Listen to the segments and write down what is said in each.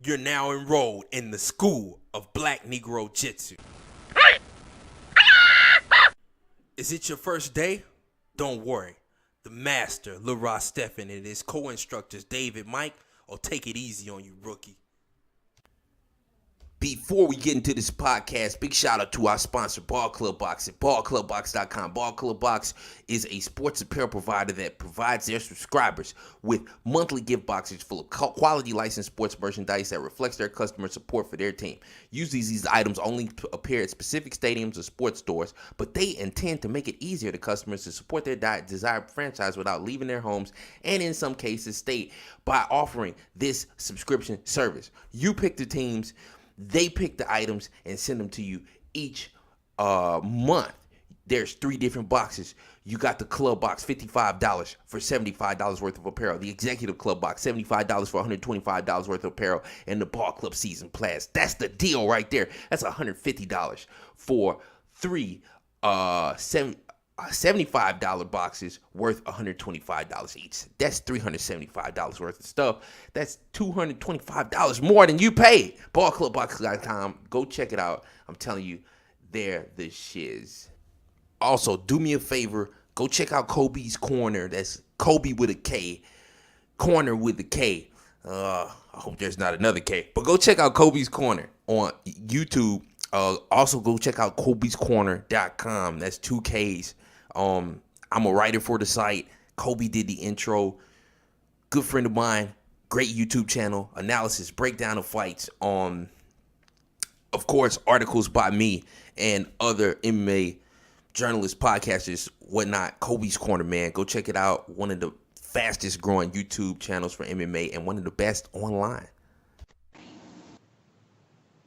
You're now enrolled in the school of BlackNegroJitsu. Is it your first day? Don't worry. The master, Yared Stephan, and his co-instructors, David, Mike, will take it easy on you, rookie. Before we get into this podcast, big shout out to our sponsor, Ball Club Box at ballclubbox.com. Ball Club Box is a sports apparel provider that provides their subscribers with monthly gift boxes full of quality licensed sports merchandise that reflects their customer support for their team. Usually these items only appear at specific stadiums or sports stores, but they intend to make it easier to customers to support their desired franchise without leaving their homes, and in some cases state by offering this subscription service. You pick the teams, they pick the items and send them to you each month. There's 3 different boxes. You got the club box, $55 for $75 worth of apparel. The executive club box, $75 for $125 worth of apparel. And the ball club season pass. That's the deal right there. That's $150 for 3 $75 boxes worth $125 each. That's $375 worth of stuff. That's $225 more than you paid. Ballclubbox.com. Go check it out. I'm telling you, they're the shiz. Also, do me a favor. Go check out Kobe's Corner. That's Kobe with a K. Corner with a K. I hope there's not another K. But go check out Kobe's Corner on YouTube. Also, go check out KobesCorner.com. That's 2 Ks. I'm a writer for the site. Kobe did the intro. Good friend of mine. Great YouTube channel. Analysis, breakdown of fights. Of course, articles by me and other MMA journalists, podcasters, whatnot. Kobe's Corner, man. Go check it out. One of the fastest growing YouTube channels for MMA and one of the best online.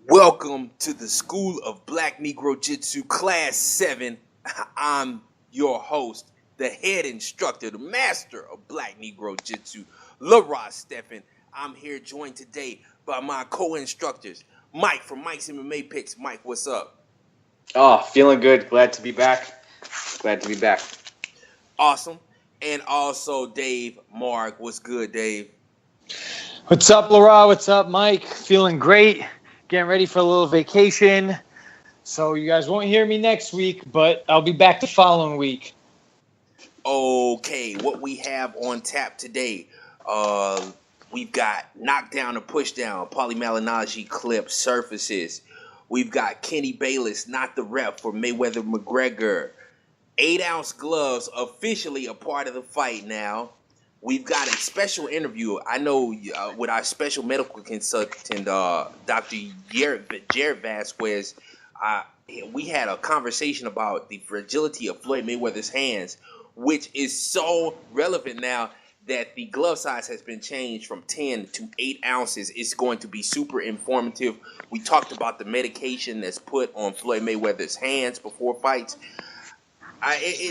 Welcome to the School of BlackNegroJitsu Class 7. I'm your host, the head instructor, the master of BlackNegroJitsu, Yared Stephan. I'm here joined today by my co-instructors, Mike from Mike's MMA Picks. Mike, what's up? Oh, feeling good. Glad to be back. Awesome. And also Dave Mark. What's good, Dave? What's up, Yared? What's up, Mike? Feeling great. Getting ready for a little vacation. So you guys won't hear me next week, but I'll be back the following week. Okay, what we have on tap today, we've got KnockDown or PushDown, Malignaggi clip surfaces. We've got Kenny Bayless Not The Ref for Mayweather McGregor. 8-ounce gloves officially a part of the fight now. We've got a special interview, I know, with our special medical consultant, Dr. Yared Vasquez. We had a conversation about the fragility of Floyd Mayweather's hands, which is so relevant now that the glove size has been changed from 10 to 8 ounces. It's going to be super informative. We talked about the medication that's put on Floyd Mayweather's hands before fights.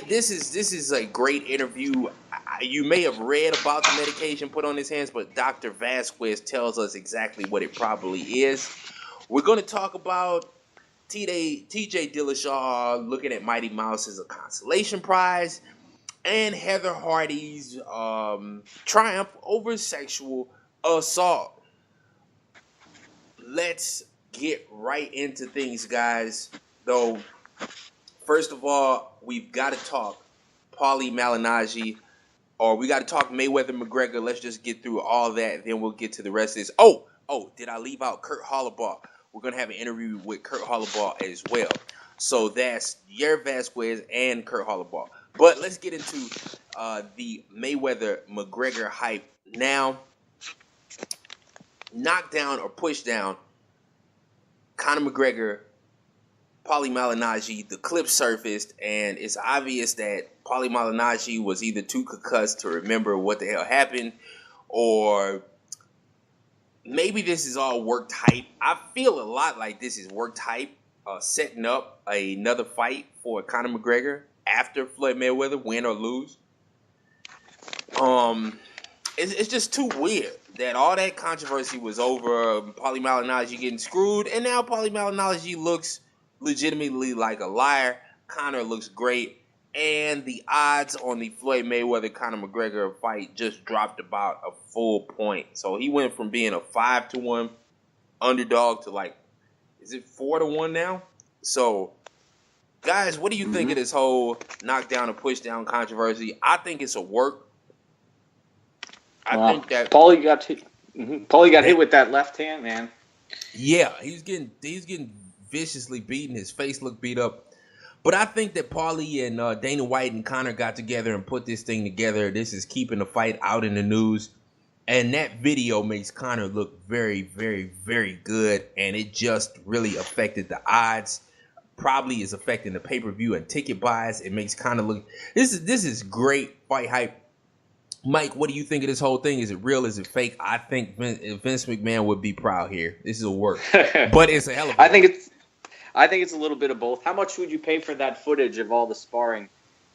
This is a great interview. You may have read about the medication put on his hands, but Dr. Vasquez tells us exactly what it probably is. We're going to talk about TJ Dillashaw looking at Mighty Mouse as a consolation prize, and Heather Hardy's triumph over sexual assault. Let's get right into things, guys. Though, first of all, we've got to talk Malignaggi, or we got to talk Mayweather McGregor. Let's just get through all that, then we'll get to the rest of this. Oh, did I leave out Kurt Holobaugh? We're going to have an interview with Kurt Holobaugh as well. So that's Yared Vasquez and Kurt Holobaugh. But let's get into the Mayweather-McGregor hype now. KnockDown or PushDown, Conor McGregor, Malignaggi, the clip surfaced, and it's obvious that Malignaggi was either too concussed to remember what the hell happened, or maybe this is all worked hype. I feel a lot like this is worked hype, setting up another fight for Conor McGregor after Floyd Mayweather, win or lose. It's just too weird that all that controversy was over Malignaggi getting screwed, and now Malignaggi looks legitimately like a liar. Conor looks great, and the odds on the Floyd Mayweather-Conor McGregor fight just dropped about a full point. So he went from being a 5-1 underdog to like, is it 4-1 now? So, guys, what do you think of this whole knockdown and push down controversy? I think it's a work. I think that Paulie got hit with that left hand, man. Yeah, he's getting viciously beaten. His face looked beat up. But I think that Paulie and Dana White and Conor got together and put this thing together. This is keeping the fight out in the news. And that video makes Conor look very, very, very good. And it just really affected the odds. Probably is affecting the pay-per-view and ticket buys. It makes Conor look... This is great fight hype. Mike, what do you think of this whole thing? Is it real? Is it fake? I think Vince McMahon would be proud here. This is a work. But it's a hell of a I think it's a little bit of both. How much would you pay for that footage of all the sparring,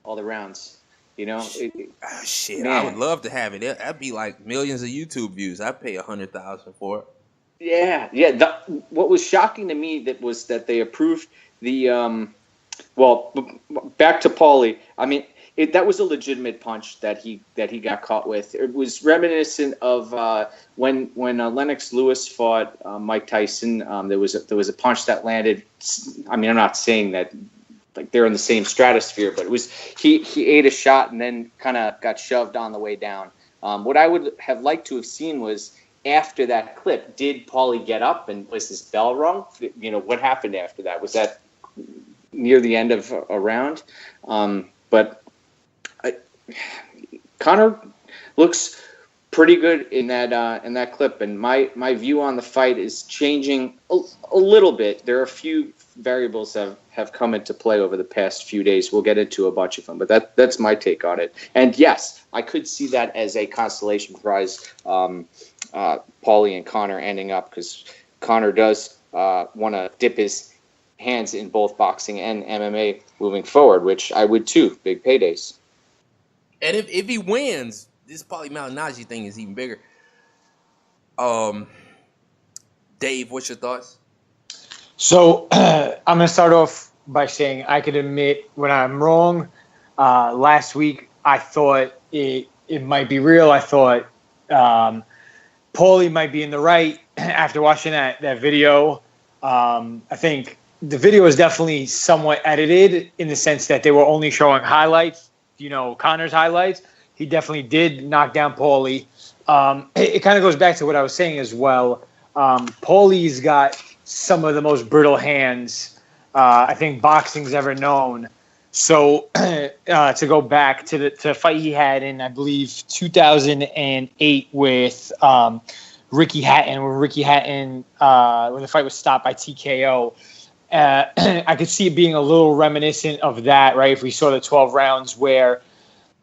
all the rounds? You know, shit. Man. I would love to have it. That'd be like millions of YouTube views. I'd pay $100,000 for it. Yeah. What was shocking to me was that they approved the. Back to Paulie. I mean, that was a legitimate punch that he got caught with. It was reminiscent of when Lennox Lewis fought Mike Tyson. There was a punch that landed. I mean, I'm not saying that like they're in the same stratosphere, but it was he ate a shot and then kind of got shoved on the way down. What I would have liked to have seen was after that clip, did Paulie get up and was his bell rung? You know, what happened after that? Was that near the end of a round? But Conor looks pretty good in that clip, and my view on the fight is changing a little bit. There are a few variables that have come into play over the past few days. We'll get into a bunch of them, but that's my take on it. And yes, I could see that as a consolation prize. Paulie and Conor ending up, because Conor does want to dip his hands in both boxing and MMA moving forward, which I would too. Big paydays. And if he wins, this Paulie Malignaggi thing is even bigger. Dave, what's your thoughts? So I'm going to start off by saying I can admit when I'm wrong. Last week, I thought it might be real. I thought Paulie might be in the right after watching that video. I think the video is definitely somewhat edited in the sense that they were only showing highlights, you know, Conor's highlights. He definitely did knock down Paulie. It kind of goes back to what I was saying as well. Paulie's got some of the most brittle hands I think boxing's ever known. So to go back to the fight he had in, I believe, 2008 with Ricky Hatton, when Ricky Hatton, when the fight was stopped by TKO, I could see it being a little reminiscent of that, right? If we saw the 12 rounds where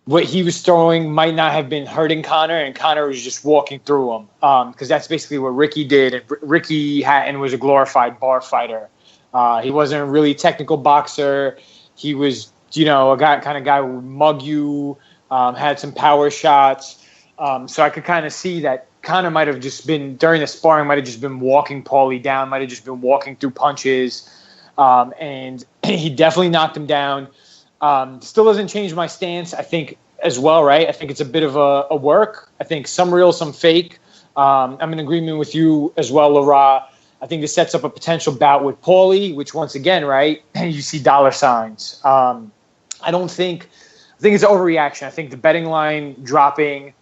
what he was throwing might not have been hurting Conor, and Conor was just walking through him, because that's basically what Ricky did. And Ricky Hatton was a glorified bar fighter. He wasn't a really technical boxer. He was, you know, a guy who would mug you, had some power shots. So I could kind of see that Conor might have just been, during the sparring, might have just been walking Paulie down, might have just been walking through punches. And he definitely knocked him down. Still doesn't change my stance, I think, as well, right? I think it's a bit of a work. I think some real, some fake. I'm in agreement with you as well, Lara. I think this sets up a potential bout with Paulie, which once again, right, you see dollar signs. I think it's an overreaction. I think the betting line dropping is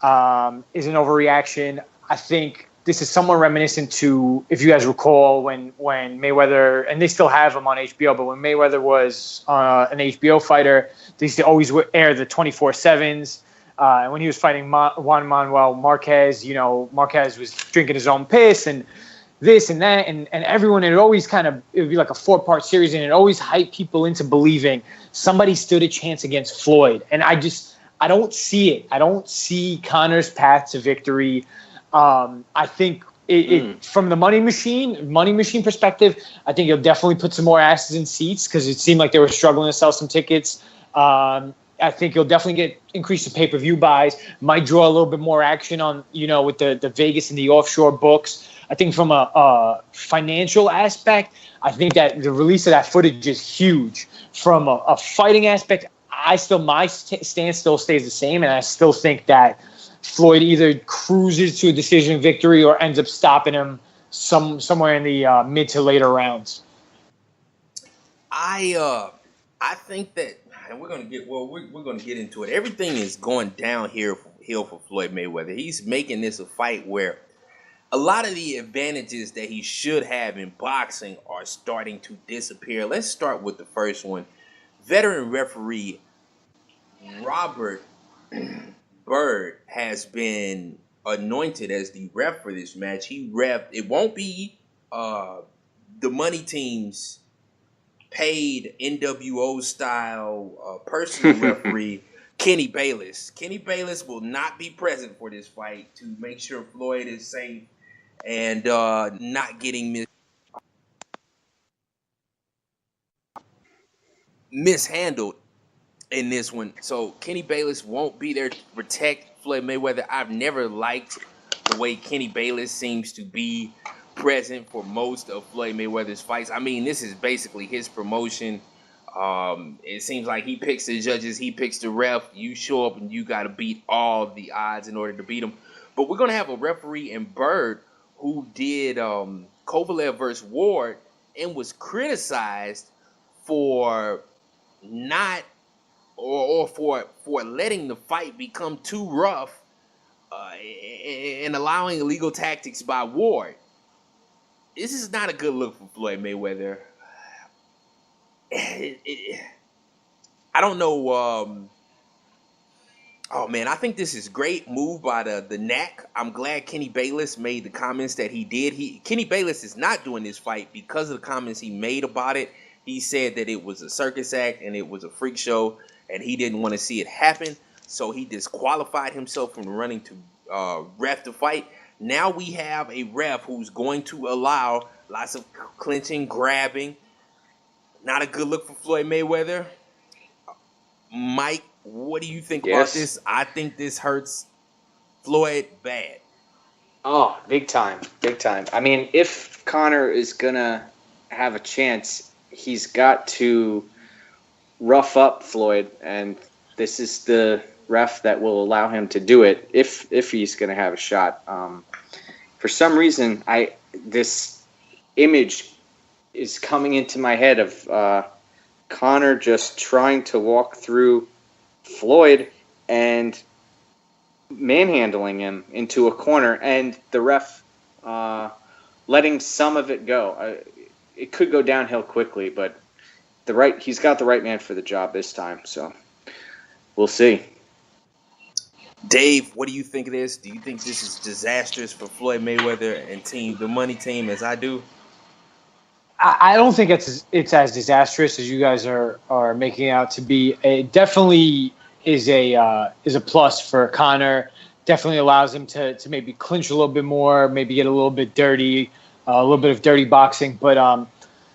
an overreaction. I think this is somewhat reminiscent to, if you guys recall, when Mayweather, and they still have him on HBO, but when Mayweather was an HBO fighter, they used to always air the 24/7s. And when he was fighting Juan Manuel Marquez, you know, Marquez was drinking his own piss and this and that, and everyone, it would be like a 4-part series, and it always hyped people into believing somebody stood a chance against Floyd. And I don't see it. I don't see Conor's path to victory. I think it from the money machine perspective, I think he'll definitely put some more asses in seats, because it seemed like they were struggling to sell some tickets. I think you'll definitely increase the pay-per-view buys, might draw a little bit more action on, you know, with the Vegas and the offshore books. I think from a financial aspect, I think that the release of that footage is huge. From a fighting aspect, my stance still stays the same, and I still think that Floyd either cruises to a decision victory or ends up stopping him somewhere in the mid to later rounds. I think that, and we're gonna get into it. Everything is going downhill for Floyd Mayweather. He's making this a fight where a lot of the advantages that he should have in boxing are starting to disappear. Let's start with the first one. Veteran referee Robert Byrd has been anointed as the ref for this match. It won't be the money team's paid NWO style personal referee Kenny Bayless. Kenny Bayless will not be present for this fight to make sure Floyd is safe and not getting mishandled in this one. So Kenny Bayless won't be there to protect Floyd Mayweather. I've never liked the way Kenny Bayless seems to be present for most of Floyd Mayweather's fights. I mean, this is basically his promotion. It seems like he picks the judges, he picks the ref. You show up and you got to beat all the odds in order to beat him. But we're going to have a referee in Byrd who did Kovalev versus Ward and was criticized for not or for letting the fight become too rough and allowing illegal tactics by Ward. This is not a good look for Floyd Mayweather. I don't know. Oh man, I think this is great move by the NAC. I'm glad Kenny Bayless made the comments that he did. Kenny Bayless is not doing this fight because of the comments he made about it. He said that it was a circus act and it was a freak show, and he didn't want to see it happen. So he disqualified himself from running to ref the fight. Now we have a ref who's going to allow lots of clinching, grabbing. Not a good look for Floyd Mayweather. Mike, what do you think about this? I think this hurts Floyd bad. Oh, big time, big time. I mean, if Conor is going to have a chance, he's got to rough up Floyd, and this is the ref that will allow him to do it if he's going to have a shot. For some reason, this image is coming into my head of Conor just trying to walk through Floyd and manhandling him into a corner, and the ref letting some of it go. It could go downhill quickly, but he's got the right man for the job this time, so we'll see. Dave, what do you think of this? Do you think this is disastrous for Floyd Mayweather and the money team, as I do? I don't think it's as disastrous as you guys are making it out to be. It definitely is a plus for Conor. Definitely allows him to maybe clinch a little bit more, maybe get a little bit dirty, a little bit of dirty boxing. But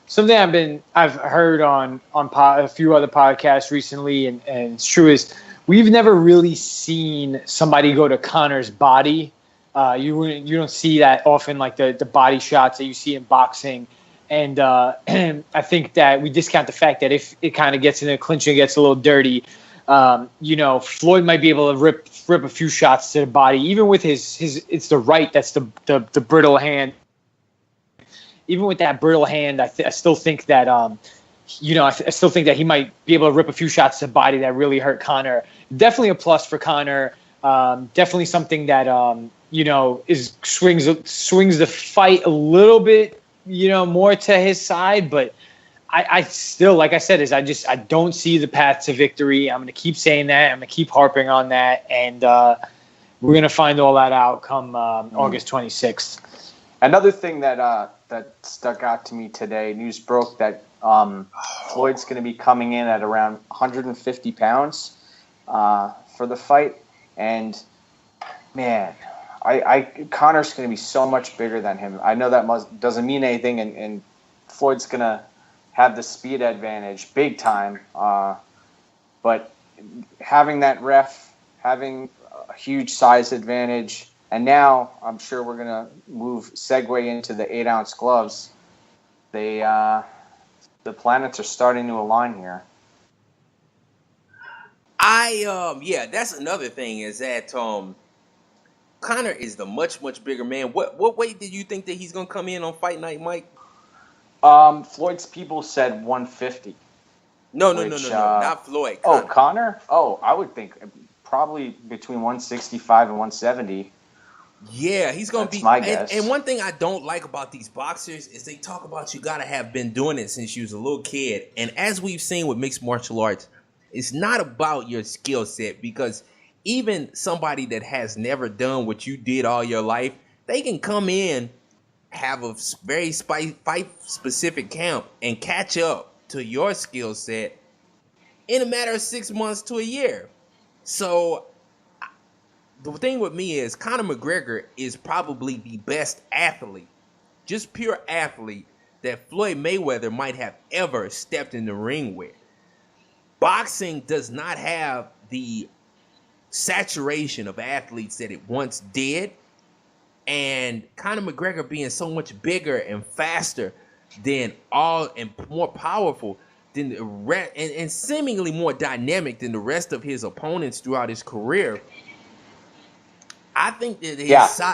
something I've heard on a few other podcasts recently, and it's true, is we've never really seen somebody go to Conor's body. You don't see that often, like the body shots that you see in boxing. And I think that we discount the fact that if it kind of gets in a clinch and gets a little dirty, Floyd might be able to rip a few shots to the body, even with his it's the right that's the brittle hand. Even with that brittle hand, I still think that I still think that he might be able to rip a few shots to the body that really hurt Conor. Definitely a plus for Conor. Definitely something that swings the fight a little bit more to his side, but I still, like I said, I don't see the path to victory. I'm going to keep saying that. I'm going to keep harping on that, and we're going to find all that out come August 26th. Another thing that stuck out to me today, news broke that Floyd's going to be coming in at around 150 pounds for the fight, and man, Conor's going to be so much bigger than him. I know that doesn't mean anything, and Floyd's going to have the speed advantage big time. But having that ref, having a huge size advantage, and now I'm sure we're going to segue into the 8-ounce gloves. The planets are starting to align here. That's another thing is that Conor is the much bigger man. What weight did you think that he's gonna come in on fight night, Mike? Floyd's people said 150. No, Which, not Floyd. Conor. Conor? Oh, I would think probably between 165 and 170. Yeah, he's gonna That's be. my guess. And one thing I don't like about these boxers is they talk about you gotta have been doing it since you was a little kid. And as we've seen with mixed martial arts, it's not about your skill set, because even somebody that has never done what you did all your life, they can come in, have a very fight specific camp, and catch up to your skill set in a matter of 6 months to a year. So the thing with me is Conor McGregor is probably the best athlete, just pure athlete, that Floyd Mayweather might have ever stepped in the ring with. Boxing does not have the saturation of athletes that it once did, and Conor McGregor being so much bigger and faster than all, and more powerful than the rest, and seemingly more dynamic than the rest of his opponents throughout his career. I think that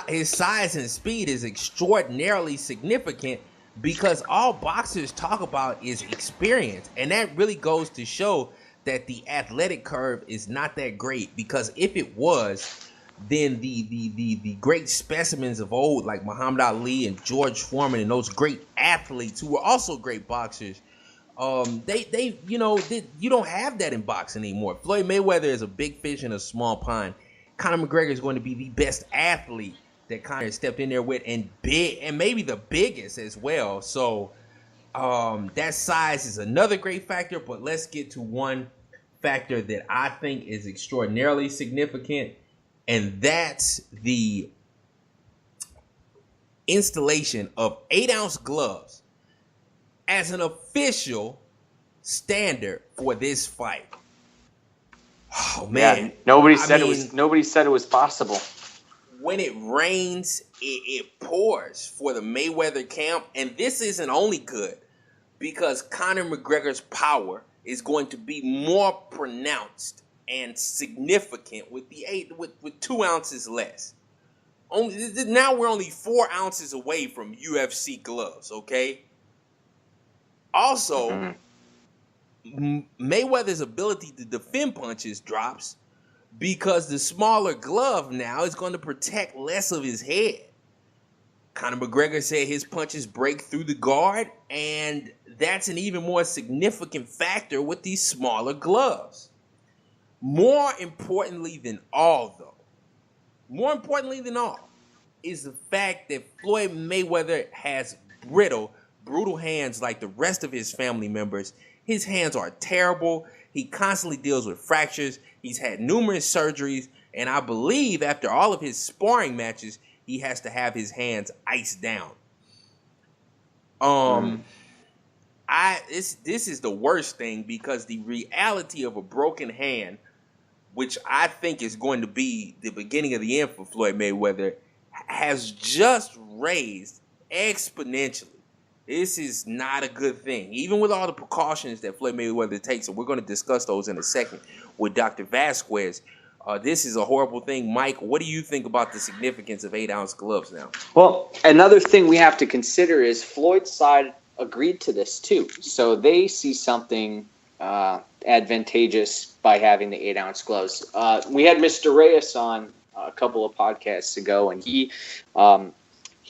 his size and speed is extraordinarily significant, because all boxers talk about is experience. And that really goes to show that the athletic curve is not that great, because if it was, then the great specimens of old, like Muhammad Ali and George Foreman and those great athletes who were also great boxers, you don't have that in boxing anymore. Floyd Mayweather is a big fish in a small pond. Conor McGregor is going to be the best athlete that Conor stepped in there with, and big, and maybe the biggest as well. So that size is another great factor. But let's get to one factor that I think is extraordinarily significant, and that's the installation of 8-ounce gloves as an official standard for this fight. Oh man! Yeah, nobody said it was possible. When it rains, it pours for the Mayweather camp, and this isn't only good because Conor McGregor's power is going to be more pronounced and significant with with 2 ounces less. Now we're only 4 ounces away from UFC gloves. Okay. Also, Mayweather's ability to defend punches drops, because the smaller glove now is going to protect less of his head. Conor McGregor said his punches break through the guard, and that's an even more significant factor with these smaller gloves. More importantly than all, is the fact that Floyd Mayweather has brutal hands like the rest of his family members. His hands are terrible. He constantly deals with fractures. He's had numerous surgeries. And I believe after all of his sparring matches, he has to have his hands iced down. This is the worst thing, because the reality of a broken hand, which I think is going to be the beginning of the end for Floyd Mayweather, has just raised exponentially. This is not a good thing, even with all the precautions that Floyd Mayweather takes, and we're going to discuss those in a second with Dr. Vasquez. This is a horrible thing. Mike, what do you think about the significance of 8-ounce gloves now? Well, another thing we have to consider is Floyd's side agreed to this too, so they see something advantageous by having the 8-ounce gloves. We had Mr. Reyes on a couple of podcasts ago, and he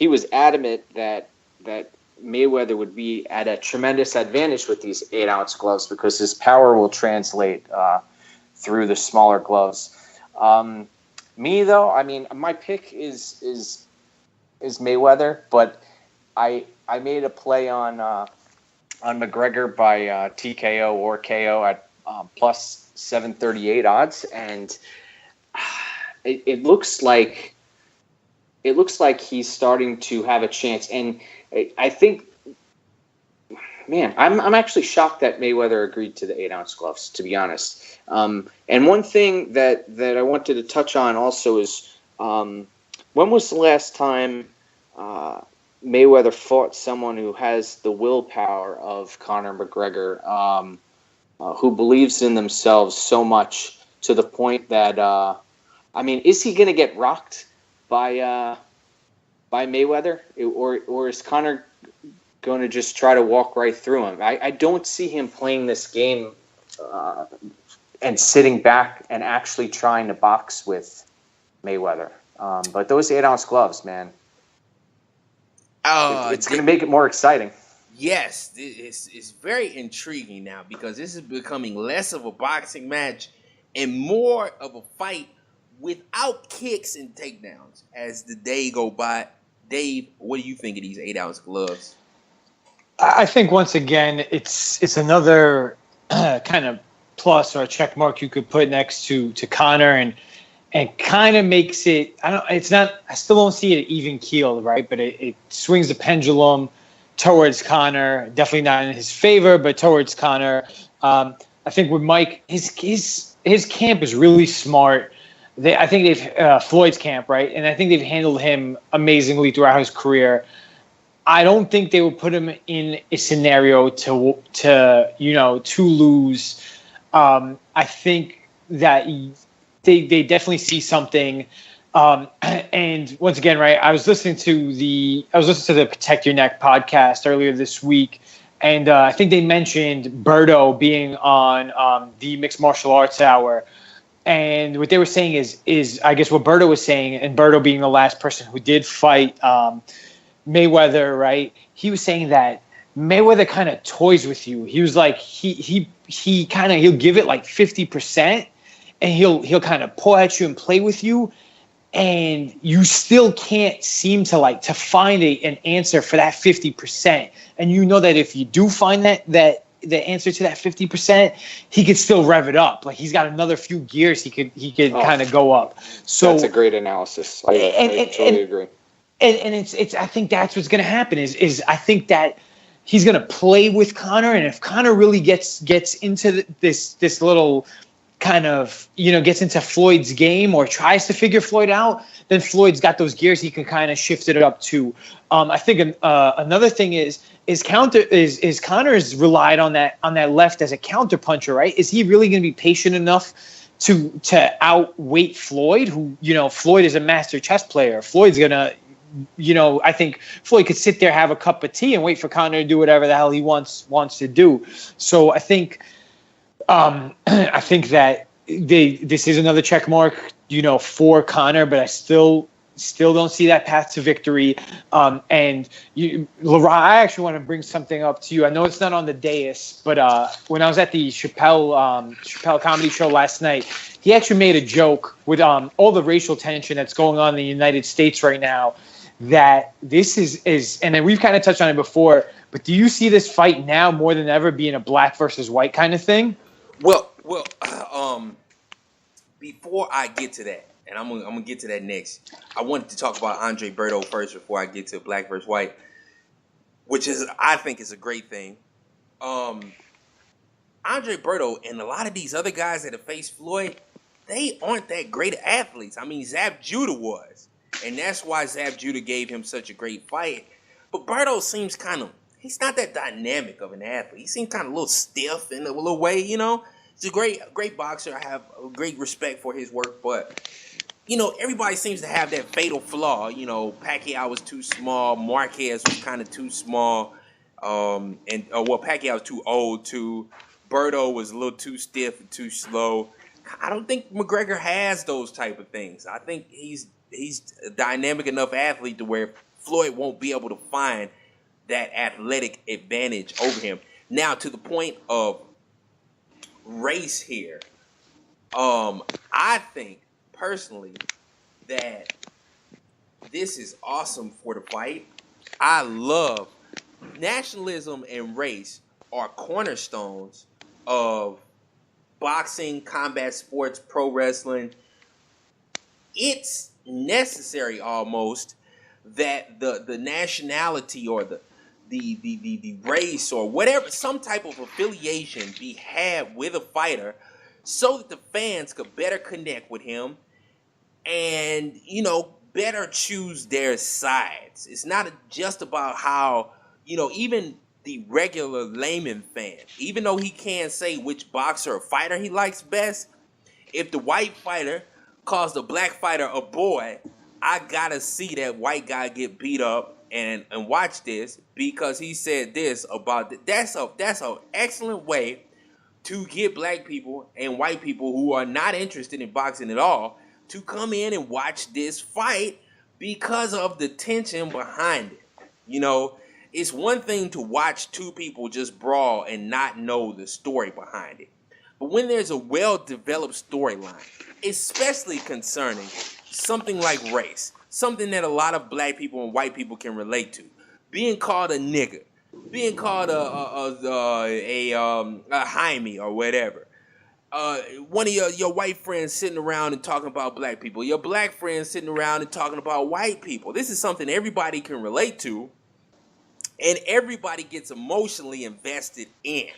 was adamant that Mayweather would be at a tremendous advantage with these 8-ounce gloves, because his power will translate through the smaller gloves. Me though, I mean, my pick is Mayweather, but I made a play on McGregor by TKO or KO at plus 738 odds, and it looks like he's starting to have a chance. And I think, man, I'm actually shocked that Mayweather agreed to the 8-ounce gloves, to be honest. And one thing that I wanted to touch on also is, when was the last time Mayweather fought someone who has the willpower of Conor McGregor, who believes in themselves so much to the point that, is he going to get rocked by Mayweather, or is Conor going to just try to walk right through him? I don't see him playing this game and sitting back and actually trying to box with Mayweather. But those 8-ounce gloves, man, it's going to make it more exciting. Yes, it's very intriguing now because this is becoming less of a boxing match and more of a fight without kicks and takedowns as the day go by. Dave, what do you think of these 8-ounce gloves? I think once again, it's another kind of plus or a check mark you could put next to Conor and kind of makes it. I still don't see it even keeled, right? But it swings the pendulum towards Conor. Definitely not in his favor, but towards Conor. I think with Mike, his camp is really smart. I think they've Floyd's camp, right? And I think they've handled him amazingly throughout his career. I don't think they would put him in a scenario to lose. I think that they definitely see something. And once again, right, I was listening to the Protect Your Neck podcast earlier this week, and I think they mentioned Berto being on the Mixed Martial Arts Hour. And what they were saying is I guess what Berto was saying, and Berto being the last person who did fight Mayweather, right? He was saying that Mayweather kind of toys with you. He was like he'll give it like 50%, and he'll kind of pull at you and play with you, and you still can't seem to find an answer for that 50%. And you know that if you do find that the answer to that 50%, he could still rev it up. Like he's got another few gears he could kind of go up. So that's a great analysis. I totally agree. And it's I think that's what's going to happen is I think that he's going to play with Conor, and if Conor really gets into this little kind of gets into Floyd's game or tries to figure Floyd out, then Floyd's got those gears he can kind of shift it up to. I think another thing is Conor is relied on that left as a counter puncher, right? Is he really going to be patient enough to outweight Floyd, who Floyd is a master chess player? Floyd's gonna I think Floyd could sit there, have a cup of tea, and wait for Conor to do whatever the hell he wants to do. So I think that this is another check mark, for Conor, but I still don't see that path to victory. And Laura, I actually want to bring something up to you. I know it's not on the dais, but when I was at the Chappelle comedy show last night, he actually made a joke with all the racial tension that's going on in the United States right now, that this is and then we've kind of touched on it before, but do you see this fight now more than ever being a black versus white kind of thing? Well, before I get to that, and I'm gonna get to that next, I wanted to talk about Andre Berto first before I get to black versus white, which I think is a great thing. Andre Berto and a lot of these other guys that have faced Floyd, they aren't that great athletes. I mean, Zab Judah was, and that's why Zab Judah gave him such a great fight. But Berto seems he's not that dynamic of an athlete. He seems kind of a little stiff in a little way, He's a great boxer. I have a great respect for his work, but everybody seems to have that fatal flaw. Pacquiao was too small. Marquez was kind of too small. Pacquiao was too old too. Berto was a little too stiff and too slow. I don't think McGregor has those type of things. I think he's a dynamic enough athlete to where Floyd won't be able to find that athletic advantage over him. Now, to the point of race here, I think personally that this is awesome for the fight. I love nationalism and race are cornerstones of boxing, combat sports, pro wrestling. It's necessary almost that the nationality or the race or whatever, some type of affiliation be had with a fighter so that the fans could better connect with him and, better choose their sides. It's not just about how, even the regular layman fan, even though he can't say which boxer or fighter he likes best, if the white fighter calls the black fighter a boy, I gotta see that white guy get beat up and watch this, because he said this about that's an excellent way to get black people and white people who are not interested in boxing at all to come in and watch this fight because of the tension behind it. You know, it's one thing to watch two people just brawl and not know the story behind it. But when there's a well-developed storyline, especially concerning something like race, something that a lot of black people and white people can relate to, being called a nigger, being called a Jaime or whatever. One of your white friends sitting around and talking about black people. Your black friends sitting around and talking about white people. This is something everybody can relate to, and everybody gets emotionally invested in.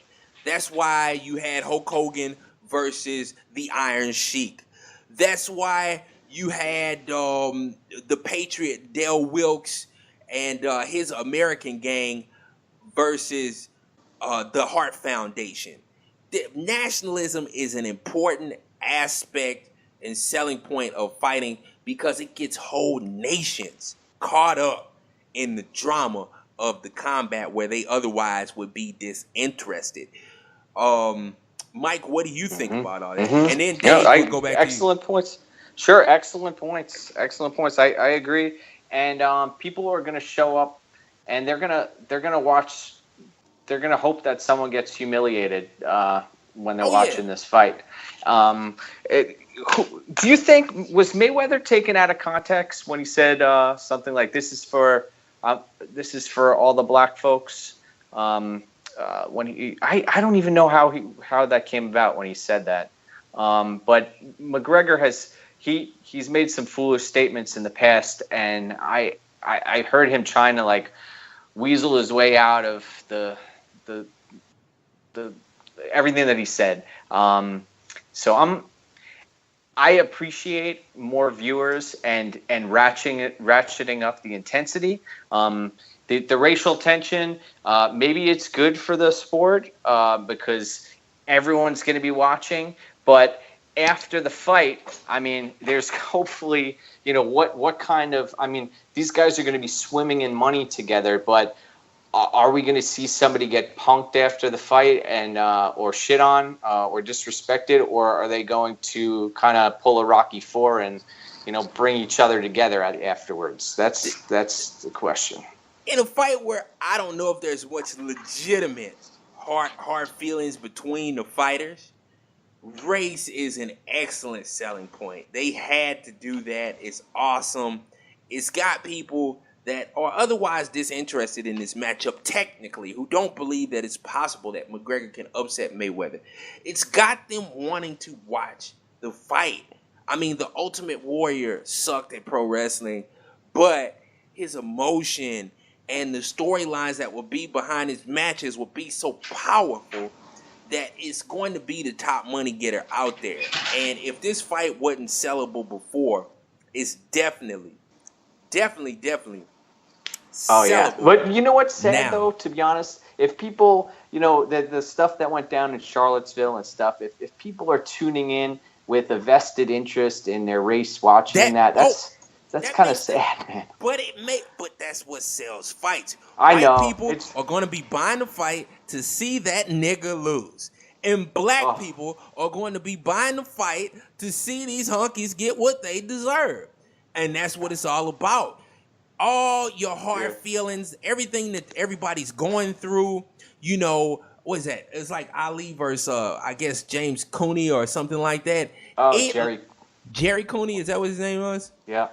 That's why you had Hulk Hogan versus the Iron Sheik. That's why you had the Patriot Dale Wilkes and his American gang versus the Hart Foundation. Nationalism is an important aspect and selling point of fighting because it gets whole nations caught up in the drama of the combat where they otherwise would be disinterested. Mike, what do you think about all that? And then Dave, we'll go back to you. Excellent points. Sure, excellent points. Excellent points. I agree. And people are going to show up, and they're gonna watch. They're gonna hope that someone gets humiliated when they're watching this fight. Do you think was Mayweather taken out of context when he said something like "This is for all the black folks"? When I don't even know how that came about when he said that. But McGregor he's made some foolish statements in the past, and I heard him trying to like weasel his way out of the everything that he said. So I appreciate more viewers and ratcheting up the intensity. The racial tension, maybe it's good for the sport because everyone's going to be watching. But after the fight, I mean, there's hopefully, what kind of, I mean, these guys are going to be swimming in money together, but are we going to see somebody get punked after the fight and or shit on or disrespected, or are they going to kind of pull a Rocky IV and bring each other together afterwards? That's the question. In a fight where I don't know if there's much legitimate hard feelings between the fighters, race is an excellent selling point. They had to do that. It's awesome. It's got people that are otherwise disinterested in this matchup technically, who don't believe that it's possible that McGregor can upset Mayweather. It's got them wanting to watch the fight. I mean, the Ultimate Warrior sucked at pro wrestling, but his emotion and the storylines that will be behind his matches will be so powerful that it's going to be the top money getter out there. And if this fight wasn't sellable before, it's definitely oh yeah, but you know what's sad now, though, to be honest, if people, the stuff that went down in Charlottesville and stuff, if people are tuning in with a vested interest in their race watching that's kind of sad, man. But that's what sells fights. I know. White people are going to be buying the fight to see that nigga lose. And black people are going to be buying the fight to see these honkies get what they deserve. And that's what it's all about. All your hard feelings, everything that everybody's going through, what is that? It's like Ali versus, I guess, James Cooney or something like that. Oh, Jerry Cooney, is that what his name was? Yeah,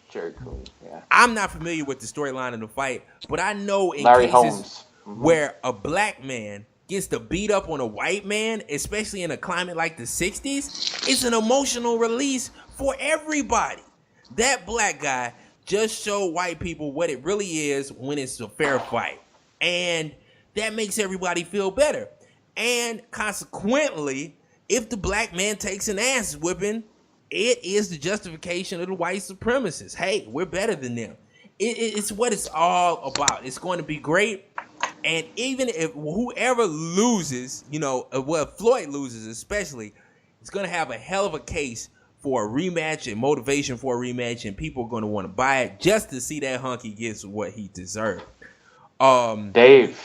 Jerry Cooney, yeah. I'm not familiar with the storyline of the fight, but I know in Larry cases Holmes. where a black man gets to beat up on a white man, especially in a climate like the 60s, it's an emotional release for everybody. That black guy just show white people what it really is when it's a fair fight. And that makes everybody feel better. And consequently, if the black man takes an ass whipping, it is the justification of the white supremacists. Hey, we're better than them. It's what it's all about. It's going to be great. And even if whoever loses, Floyd loses especially, it's going to have a hell of a case for a rematch and motivation for a rematch, and people are going to want to buy it just to see that hunky gets what he deserved. Dave.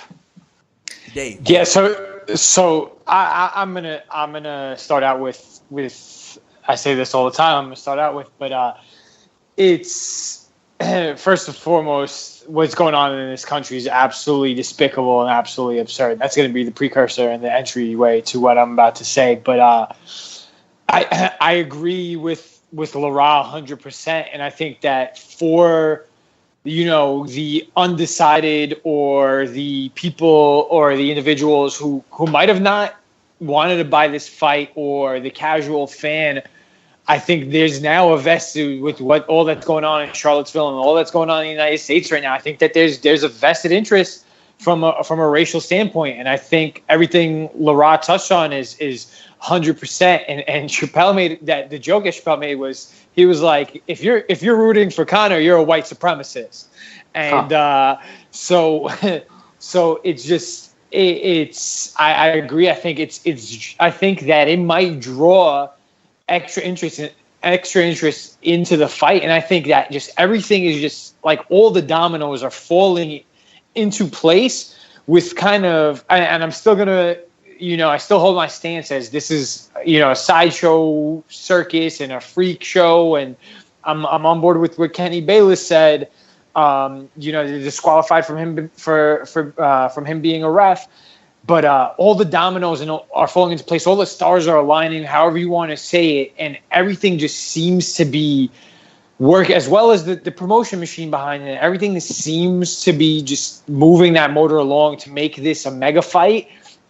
Yeah, so I'm gonna start out with I say this all the time. I'm gonna start out with, but it's first and foremost, what's going on in this country is absolutely despicable and absolutely absurd. That's going to be the precursor and the entryway to what I'm about to say. But I agree with Lara 100%, and I think that for the undecided or the people or the individuals who might have not wanted to buy this fight, or the casual fan, I think there's now a vested with all that's going on in Charlottesville and all that's going on in the United States right now. I think that there's a vested interest from a racial standpoint, and I think everything Lara touched on is 100%. And Chappelle made that the joke that Chappelle made was, he was like, if you're rooting for Conor, you're a white supremacist, and so it's just I agree. I think I think that it might draw extra interest into the fight, and I think that just everything is just like all the dominoes are falling into place with kind of, and I'm still gonna, I still hold my stance as this is, a sideshow circus and a freak show, and I'm on board with what Kenny Bayless said. They're disqualified from him from him being a ref. But all the dominoes are falling into place. All the stars are aligning, however you want to say it, and everything just seems to be work, as well as the promotion machine behind it. Everything seems to be just moving that motor along to make this a mega fight,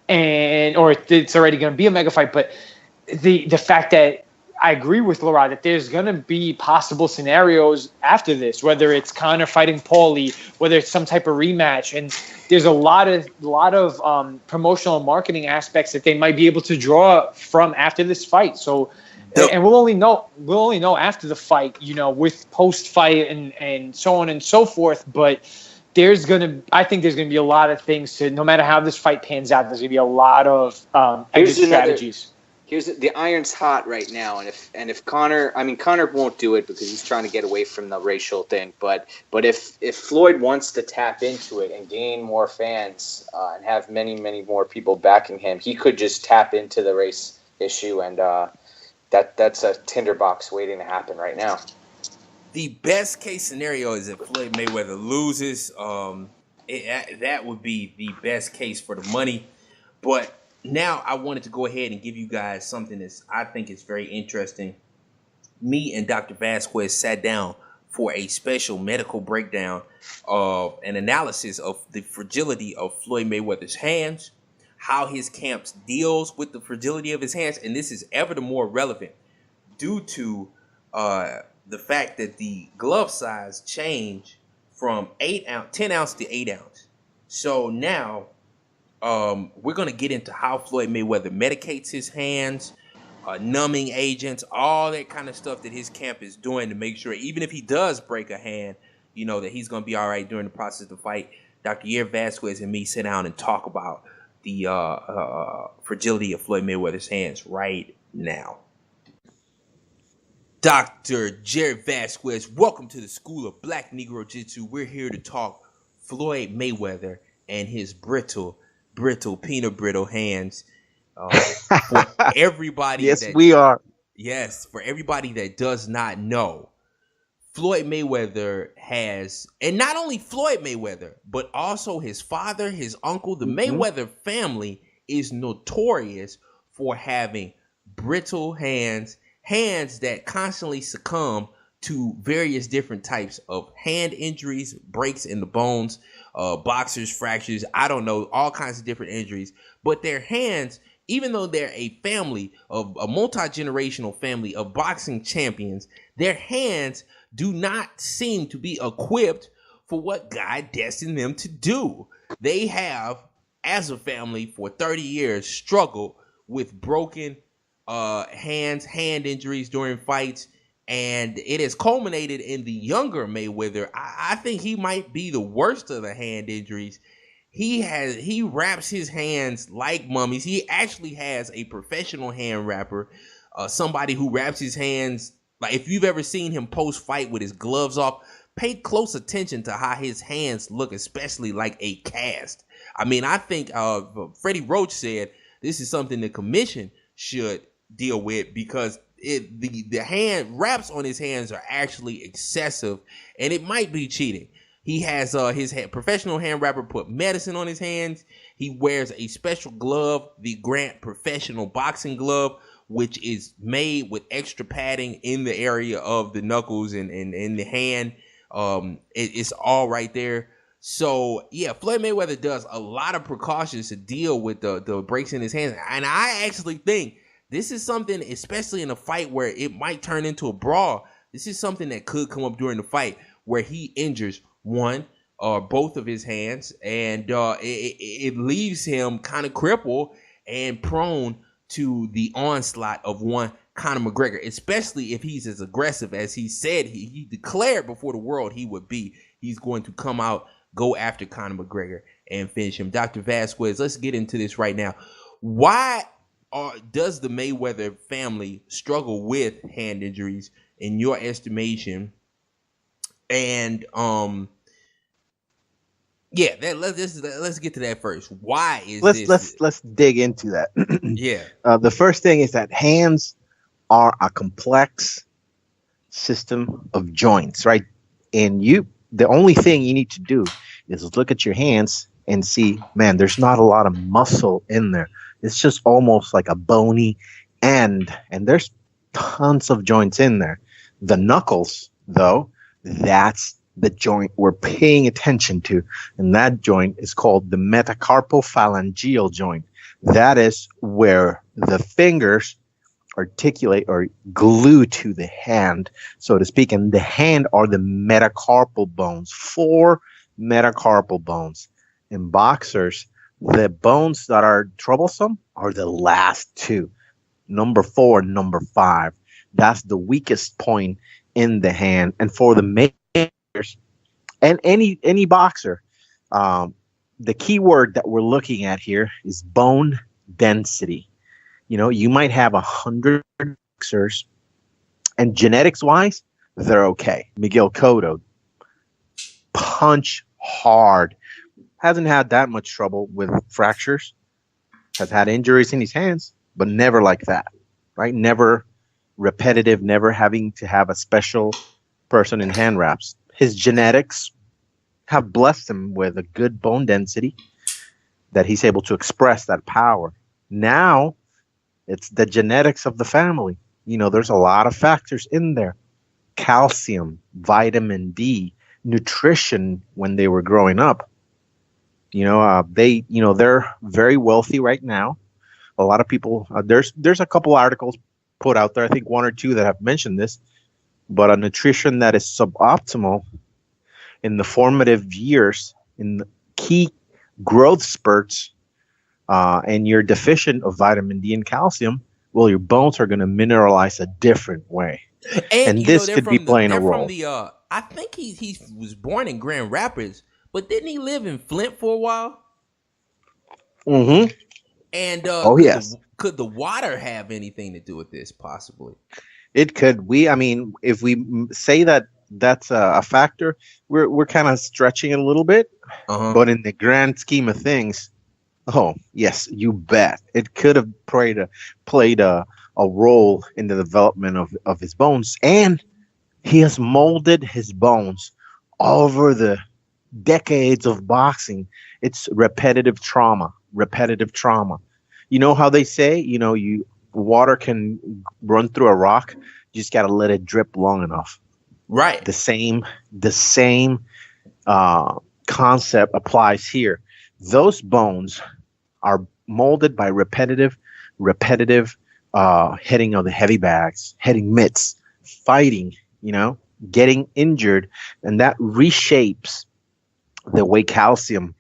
or it's already going to be a mega fight. But the fact that I agree with Lara that there's going to be possible scenarios after this, whether it's Conor fighting Paulie, whether it's some type of rematch, and there's a lot of promotional and marketing aspects that they might be able to draw from after this fight. So, and we'll only know after the fight, with post fight and so on and so forth. But I think there's going to be a lot of things to, no matter how this fight pans out, there's going to be a lot of exit strategies. Here's the iron's hot right now, and if Conor won't do it because he's trying to get away from the racial thing, but if Floyd wants to tap into it and gain more fans and have many more people backing him, he could just tap into the race issue, and that's a tinderbox waiting to happen right now. The best case scenario is if Floyd Mayweather loses. That would be the best case for the money, but now I wanted to go ahead and give you guys something that I think is very interesting. Me and Dr. Vasquez sat down for a special medical breakdown of an analysis of the fragility of Floyd Mayweather's hands, how his camp deals with the fragility of his hands, and this is ever the more relevant due to the fact that the glove size changed from 10 ounce to 8 ounce. So now we're going to get into how Floyd Mayweather medicates his hands, numbing agents, all that kind of stuff that his camp is doing to make sure, even if he does break a hand, that he's going to be all right during the process of the fight. Dr. Yared Vasquez and me sit down and talk about the fragility of Floyd Mayweather's hands right now. Dr. Yared Vasquez, welcome to the School of BlackNegroJitsu. We're here to talk Floyd Mayweather and his brittle peanut brittle hands. For everybody, yes, we are. Yes, for everybody that does not know, Floyd Mayweather has, and not only Floyd Mayweather, but also his father, his uncle, the Mayweather family is notorious for having brittle hands that constantly succumb to various different types of hand injuries, breaks in the bones, boxers, fractures, I don't know, all kinds of different injuries. But their hands, even though they're a multi-generational family of boxing champions, their hands do not seem to be equipped for what God destined them to do. They have, as a family, for 30 years, struggled with broken hand injuries during fights. And it has culminated in the younger Mayweather. I think he might be the worst of the hand injuries. He wraps his hands like mummies. He actually has a professional hand wrapper. somebody who wraps his hands. Like if you've ever seen him post fight with his gloves off, pay close attention to how his hands look, especially like a cast. I mean, I think Freddie Roach said this is something the commission should deal with because the hand wraps on his hands are actually excessive, and it might be cheating. He has his professional hand wrapper put medicine on his hands. He wears a special glove, the Grant Professional Boxing Glove, which is made with extra padding in the area of the knuckles and in the hand. It's all right there. So yeah, Floyd Mayweather does a lot of precautions to deal with the breaks in his hands, and I actually think this is something, especially in a fight where it might turn into a brawl. This is something that could come up during the fight where he injures one or both of his hands, and it leaves him kind of crippled and prone to the onslaught of one Conor McGregor, especially if he's as aggressive as he said he declared before the world he would be. He's going to come out, go after Conor McGregor, and finish him. Dr. Vasquez, let's get into this right now. Why does the Mayweather family struggle with hand injuries in your estimation? And let's get to that first. Why is let's dig into that. Yeah. The first thing is that hands are a complex system of joints, right? And the only thing you need to do is look at your hands and see, man, there's not a lot of muscle in there. It's just almost like a bony end, and there's tons of joints in there. The knuckles, though, that's the joint we're paying attention to, and that joint is called the metacarpophalangeal joint. That is where the fingers articulate or glue to the hand, so to speak, and the hand are the metacarpal bones, 4 metacarpal bones. In boxers, the bones that are troublesome are the last 2, number 4 and number 5. That's the weakest point in the hand. And for the makers and any boxer, the key word that we're looking at here is bone density. You know, you might have 100 boxers, and genetics wise, they're okay. Miguel Cotto, punch hard, hasn't had that much trouble with fractures, has had injuries in his hands, but never like that, right? Never repetitive, never having to have a special person in hand wraps. His genetics have blessed him with a good bone density that he's able to express that power. Now it's the genetics of the family. You know, there's a lot of factors in there. Calcium, vitamin D, nutrition when they were growing up. You know, they're very wealthy right now. A lot of people, there's a couple articles put out there, I think 1 or 2 that have mentioned this, but a nutrition that is suboptimal in the formative years, in the key growth spurts, and you're deficient of vitamin D and calcium, well, your bones are going to mineralize a different way. And this could be playing a role. I think he was born in Grand Rapids, but didn't he live in Flint for a while? Mm-hmm. And yes. Could the water have anything to do with this? Possibly. It could. If we say that that's a factor, we're kind of stretching it a little bit. Uh-huh. But in the grand scheme of things, oh yes, you bet it could have played a role in the development of his bones, and he has molded his bones over the decades of boxing. It's repetitive trauma. You know how they say, water can run through a rock. You just got to let it drip long enough. Right. The same concept applies here. Those bones are molded by repetitive hitting of the heavy bags, hitting mitts, fighting, getting injured, and that reshapes the way calcium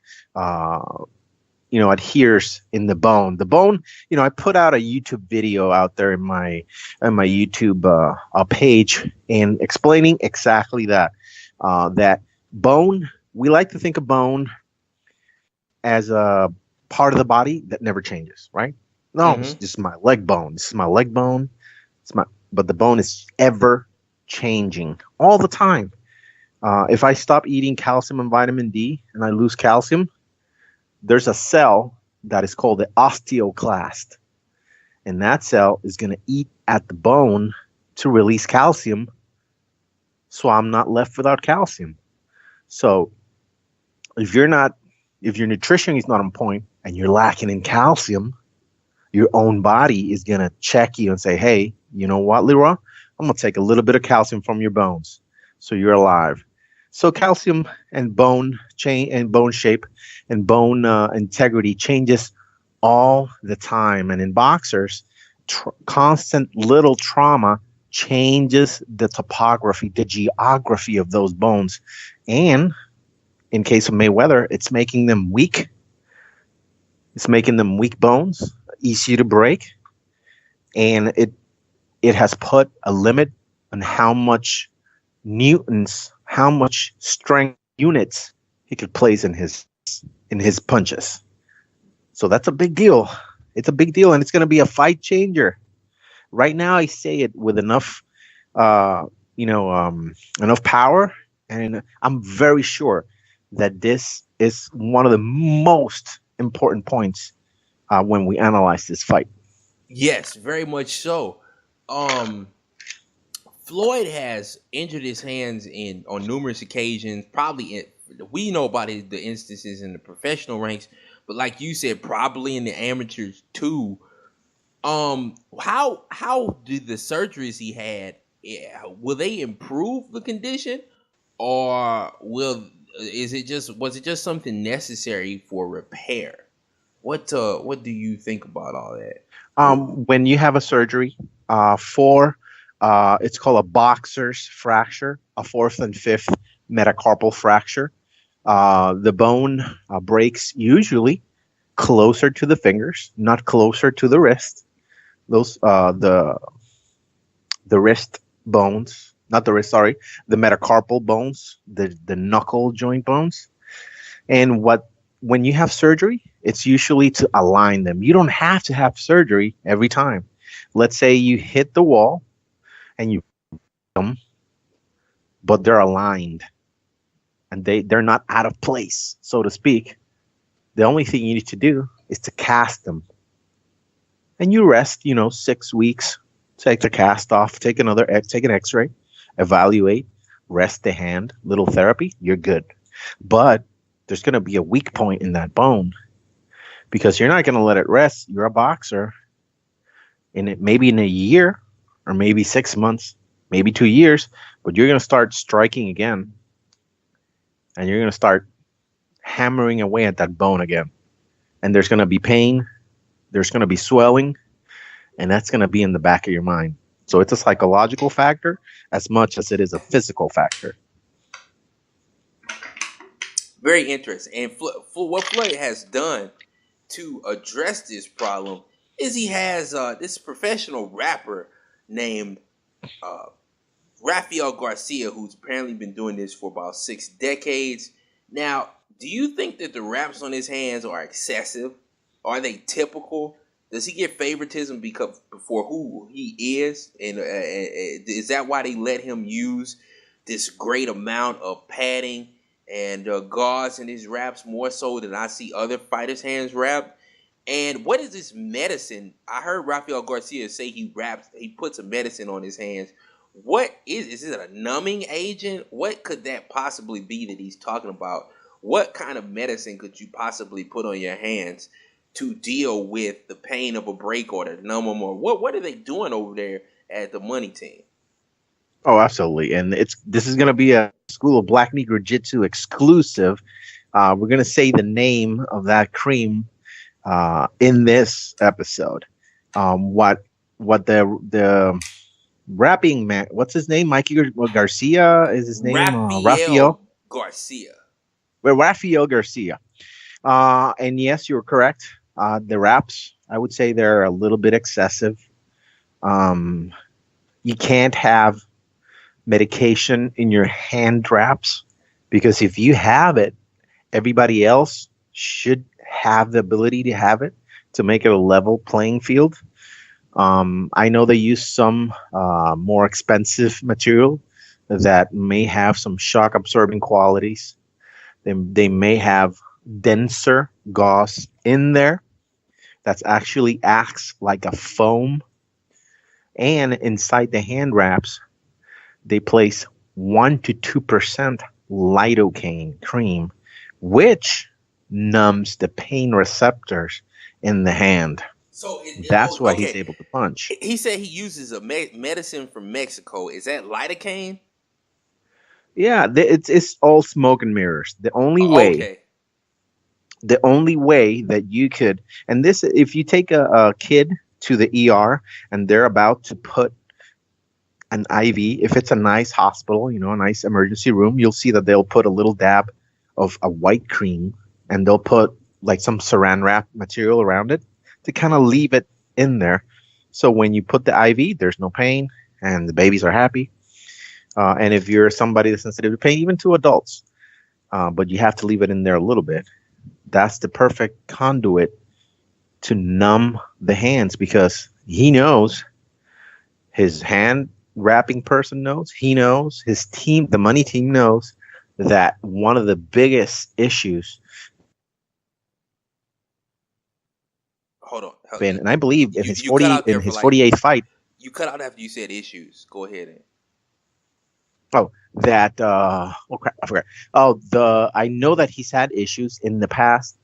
adheres in the bone. The bone, I put out a YouTube video out there in my YouTube page and explaining exactly that. That bone, we like to think of bone as a part of the body that never changes, right? No, This is my leg bone. This is my leg bone. But the bone is ever changing all the time. If I stop eating calcium and vitamin D and I lose calcium, there's a cell that is called the osteoclast. And that cell is going to eat at the bone to release calcium. So I'm not left without calcium. So if your nutrition is not on point and you're lacking in calcium, your own body is going to check you and say, hey, you know what, Leroy? I'm going to take a little bit of calcium from your bones so you're alive. So calcium and bone shape and bone integrity changes all the time. And in boxers, constant little trauma changes the topography, the geography of those bones. And in case of Mayweather, it's making them weak. It's making them weak bones, easy to break. And it has put a limit on how much newtons, how much strength units he could place in his punches. So that's a big deal. It's a big deal, and it's going to be a fight changer. Right now, I say it with enough, enough power, and I'm very sure that this is one of the most important points when we analyze this fight. Yes, very much so. Floyd has injured his hands on numerous occasions. We know about the instances in the professional ranks, but like you said, probably in the amateurs too. How did the surgeries he had? Will they improve the condition, or was it just something necessary for repair? What do you think about all that? When you have a surgery it's called a boxer's fracture, a fourth and fifth metacarpal fracture. The bone breaks usually closer to the fingers, not closer to the wrist. Those the wrist bones, not the wrist, sorry, the metacarpal bones, the knuckle joint bones. And when you have surgery, it's usually to align them. You don't have to have surgery every time. Let's say you hit the wall and you them, but they're aligned and they're not out of place, so to speak. The only thing you need to do is to cast them. And you rest, 6 weeks, take the cast off, take an x-ray, evaluate, rest the hand, little therapy, you're good. But there's going to be a weak point in that bone because you're not going to let it rest. You're a boxer. Maybe in a year or maybe 6 months, maybe 2 years, but you're going to start striking again. And you're going to start hammering away at that bone again. And there's going to be pain. There's going to be swelling. And that's going to be in the back of your mind. So it's a psychological factor as much as it is a physical factor. Very interesting. And for what Floyd has done to address this problem is he has this professional rapper named Rafael Garcia, who's apparently been doing this for about 6 decades. Now, do you think that the raps on his hands are excessive? Are they typical? Does he get favoritism before who he is? And is that why they let him use this great amount of padding and gauze in his raps more so than I see other fighters' hands wrapped? And what is this medicine? I heard Rafael Garcia say he puts a medicine on his hands. What is it a numbing agent? What could that possibly be that he's talking about? What kind of medicine could you possibly put on your hands to deal with the pain of a break or to numb them? Or what are they doing over there at the Money Team? Oh, absolutely. And this is going to be a School of BlackNegroJitsu exclusive. We're going to say the name of that cream in this episode. What the rapping man, what's his name? Mikey Garcia is his name? Rafael Garcia. Well, Rafael Garcia. And yes, you're correct. The raps, I would say they're a little bit excessive. You can't have medication in your hand wraps because if you have it, everybody else should have the ability to have it to make it a level playing field. I know they use some more expensive material that may have some shock absorbing qualities. They may have denser gauze in there that's actually acts like a foam. And inside the hand wraps, they place 1 to 2% lidocaine cream, which numbs the pain receptors in the hand. So That's why he's okay. able to punch. He said he uses a medicine from Mexico. Is that lidocaine? Yeah, it's all smoke and mirrors. Okay. The only way that you could, and this, if you take a kid to the ER and they're about to put an IV, if it's a nice hospital, a nice emergency room, you'll see that they'll put a little dab of a white cream and they'll put like some saran wrap material around it to kind of leave it in there. So when you put the IV, there's no pain and the babies are happy. And if you're somebody that's sensitive to pain, even to adults, but you have to leave it in there a little bit, that's the perfect conduit to numb the hands, because he knows, his hand wrapping person knows, he knows, his team, the money team knows, that one of the biggest issues, Hold on. and I believe in his 48th fight, you cut out after you said issues. Go ahead. Crap, I forgot. I know that he's had issues in the past,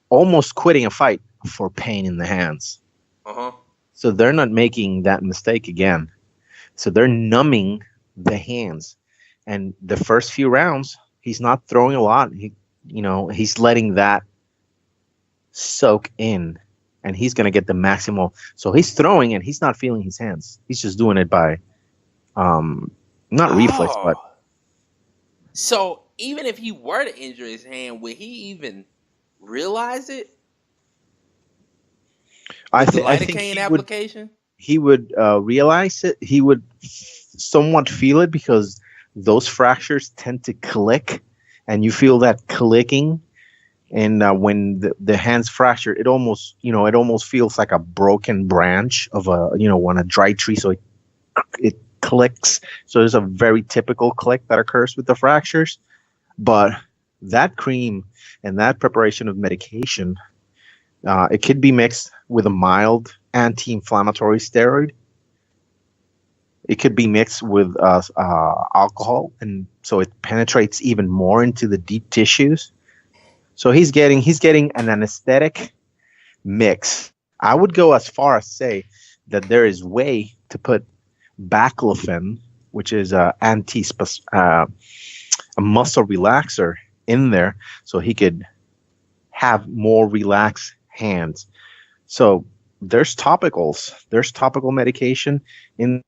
almost quitting a fight for pain in the hands. So they're not making that mistake again. So they're numbing the hands, and the first few rounds, he's not throwing a lot. He's letting that soak in, and he's gonna get the maximal. So he's throwing, and he's not feeling his hands. He's just doing it by, not reflex, but. So even if he were to injure his hand, would he even realize it? I think he would realize it. He would somewhat feel it, because those fractures tend to click, and you feel that clicking. And when the hands fracture, it almost feels like a broken branch of on a dry tree. So it clicks. So there's a very typical click that occurs with the fractures. But that cream and that preparation of medication, it could be mixed with a mild anti-inflammatory steroid. It could be mixed with alcohol, and so it penetrates even more into the deep tissues. So he's getting an anesthetic mix. I would go as far as say that there is way to put baclofen, which is a muscle relaxer, in there, so he could have more relaxed hands. So there's topicals, there's topical medication in.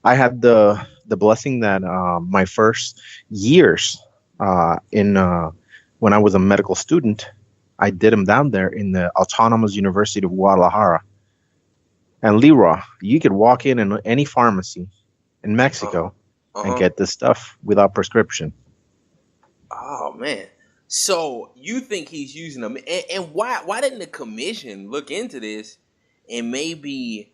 I had the blessing that my first years when I was a medical student, I did them down there in the Autonomous University of Guadalajara. And Leroy, you could walk in any pharmacy in Mexico and get this stuff without prescription. Oh man! So you think he's using them? And why didn't the commission look into this and maybe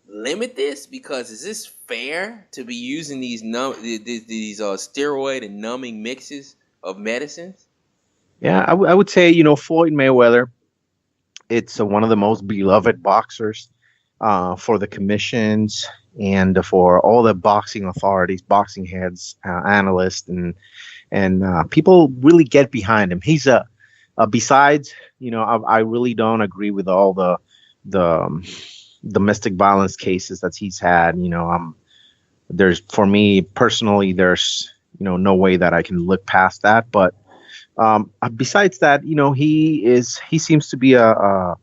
limit this? Because is this fair to be using these steroid and numbing mixes of medicines? Yeah, I would say, Floyd Mayweather, it's one of the most beloved boxers for the commissions and for all the boxing authorities, boxing heads, analysts, and people really get behind him. He's besides, I really don't agree with all the domestic violence cases that he's had. For me personally, there's no way that I can look past that. But besides that, he seems to be a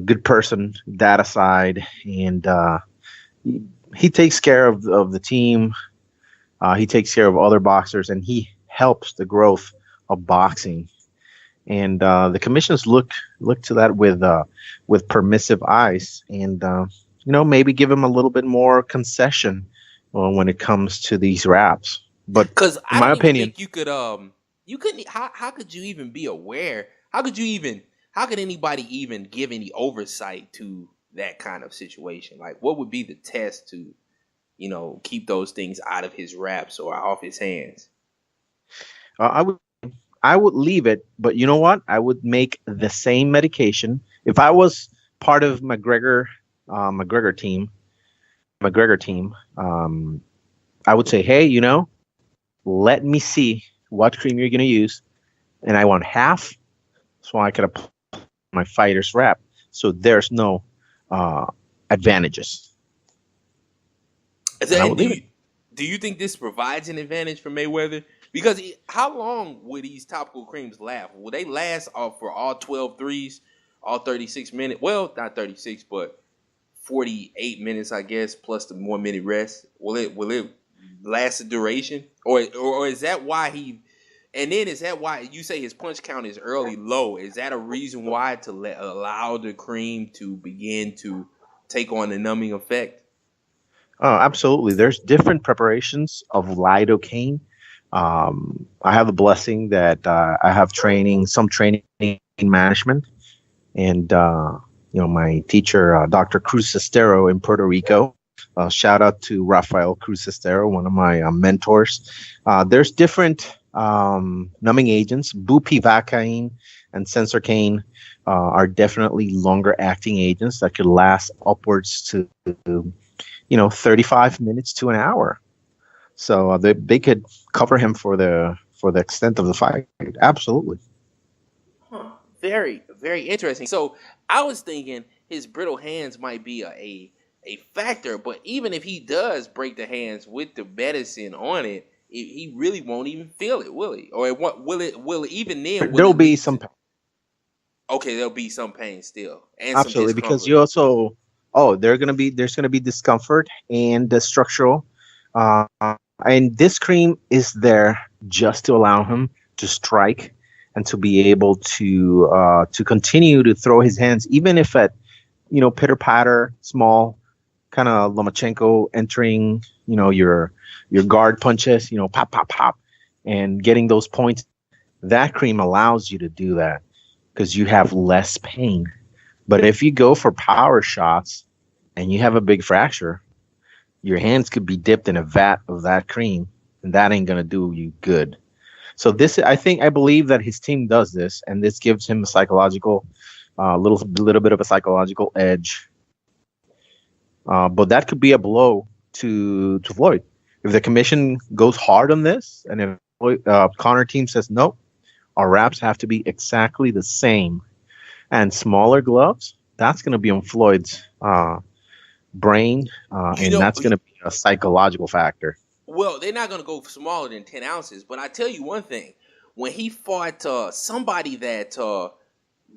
good person, that aside, and he takes care of the team. He takes care of other boxers, and he helps the growth of boxing. And the commissions look to that with permissive eyes, and maybe give him a little bit more concession when it comes to these raps. But because in my opinion, think you couldn't. How could you even be aware? How could you even how could anybody even give any oversight to that kind of situation? Like, what would be the test to, keep those things out of his wraps or off his hands? I would leave it, but you know what? I would make the same medication if I was part of McGregor team. McGregor team. I would say, hey, let me see what cream you're going to use, and I want half, so I could apply my fighter's wrap. So there's no advantages. And I would leave it. Do you think this provides an advantage for Mayweather? Because how long would these topical creams last? Will they last for all 12 threes, all 36 minutes? Well, not 36, but 48 minutes, I guess, plus the 1 minute rest. Will it last the duration? Or is that why is that why you say his punch count is early low? Is that a reason why to allow the cream to begin to take on the numbing effect? Oh, absolutely. There's different preparations of lidocaine. I have the blessing that I have some training in management, and my teacher, Dr. Cruz Sestero in Puerto Rico. Shout out to Rafael Cruz Sestero, one of my mentors. There's different numbing agents. Bupivacaine and sensorcaine are definitely longer acting agents that could last upwards to 35 minutes to an hour. So they could cover him for the extent of the fight. Absolutely. Huh. Very, very interesting. So I was thinking his brittle hands might be a factor, but even if he does break the hands with the medicine on it, he really won't even feel it, will he? Or will it even then? There'll be some pain. Okay, there'll be some pain still, and absolutely, some because you also there's gonna be discomfort and the structural. And this cream is there just to allow him to strike and to be able to continue to throw his hands, even if at pitter patter, small, kind of Lomachenko entering your guard punches, pop pop pop, and getting those points. That cream allows you to do that because you have less pain. But if you go for power shots and you have a big fracture, your hands could be dipped in a vat of that cream, and that ain't gonna do you good. So I believe that his team does this, and this gives him a psychological, little bit of a psychological edge. But that could be a blow to Floyd if the commission goes hard on this, and if Conor team says nope, our wraps have to be exactly the same, and smaller gloves. That's gonna be on Floyd's brain, and that's going to be a psychological factor. Well, they're not going to go smaller than 10 ounces, but I tell you one thing. When he fought somebody that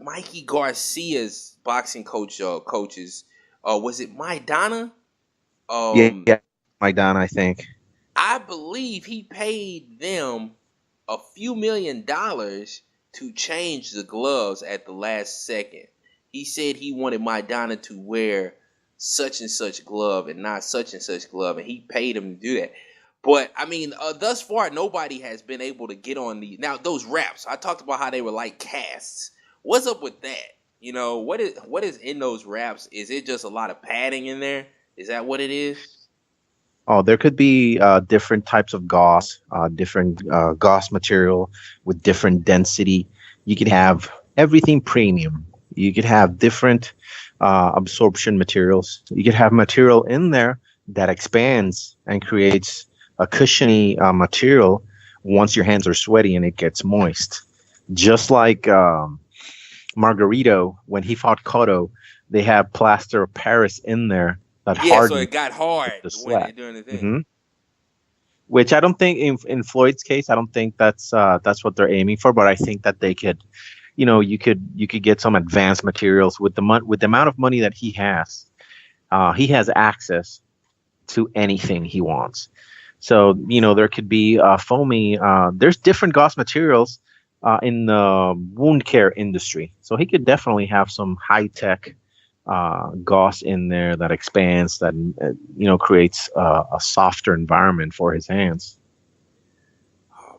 Mikey Garcia's boxing coaches, was it Maidana? Yeah, Maidana, I think. I believe he paid them a few $1 million to change the gloves at the last second. He said he wanted Maidana to wear such and such glove and not such and such glove, and he paid him to do that. But I mean, thus far, nobody has been able to get on those wraps. I talked about how they were like casts. What's up with that? What is in those wraps? Is it just a lot of padding in there? Is that what it is? Oh, there could be different types of gauze, different gauze material with different density. You could have everything premium. You could have different absorption materials. You could have material in there that expands and creates a cushiony material once your hands are sweaty and it gets moist. Just like Margarito, when he fought Cotto, they have plaster of Paris in there that hardened. So it got hard when they're doing the thing. Mm-hmm. Which I don't think in Floyd's case, I don't think that's what they're aiming for, but I think that they could. You could get some advanced materials with the amount of money that he has. He has access to anything he wants. So there could be foamy. There's different gauze materials in the wound care industry. So he could definitely have some high tech gauze in there that expands, that creates a softer environment for his hands.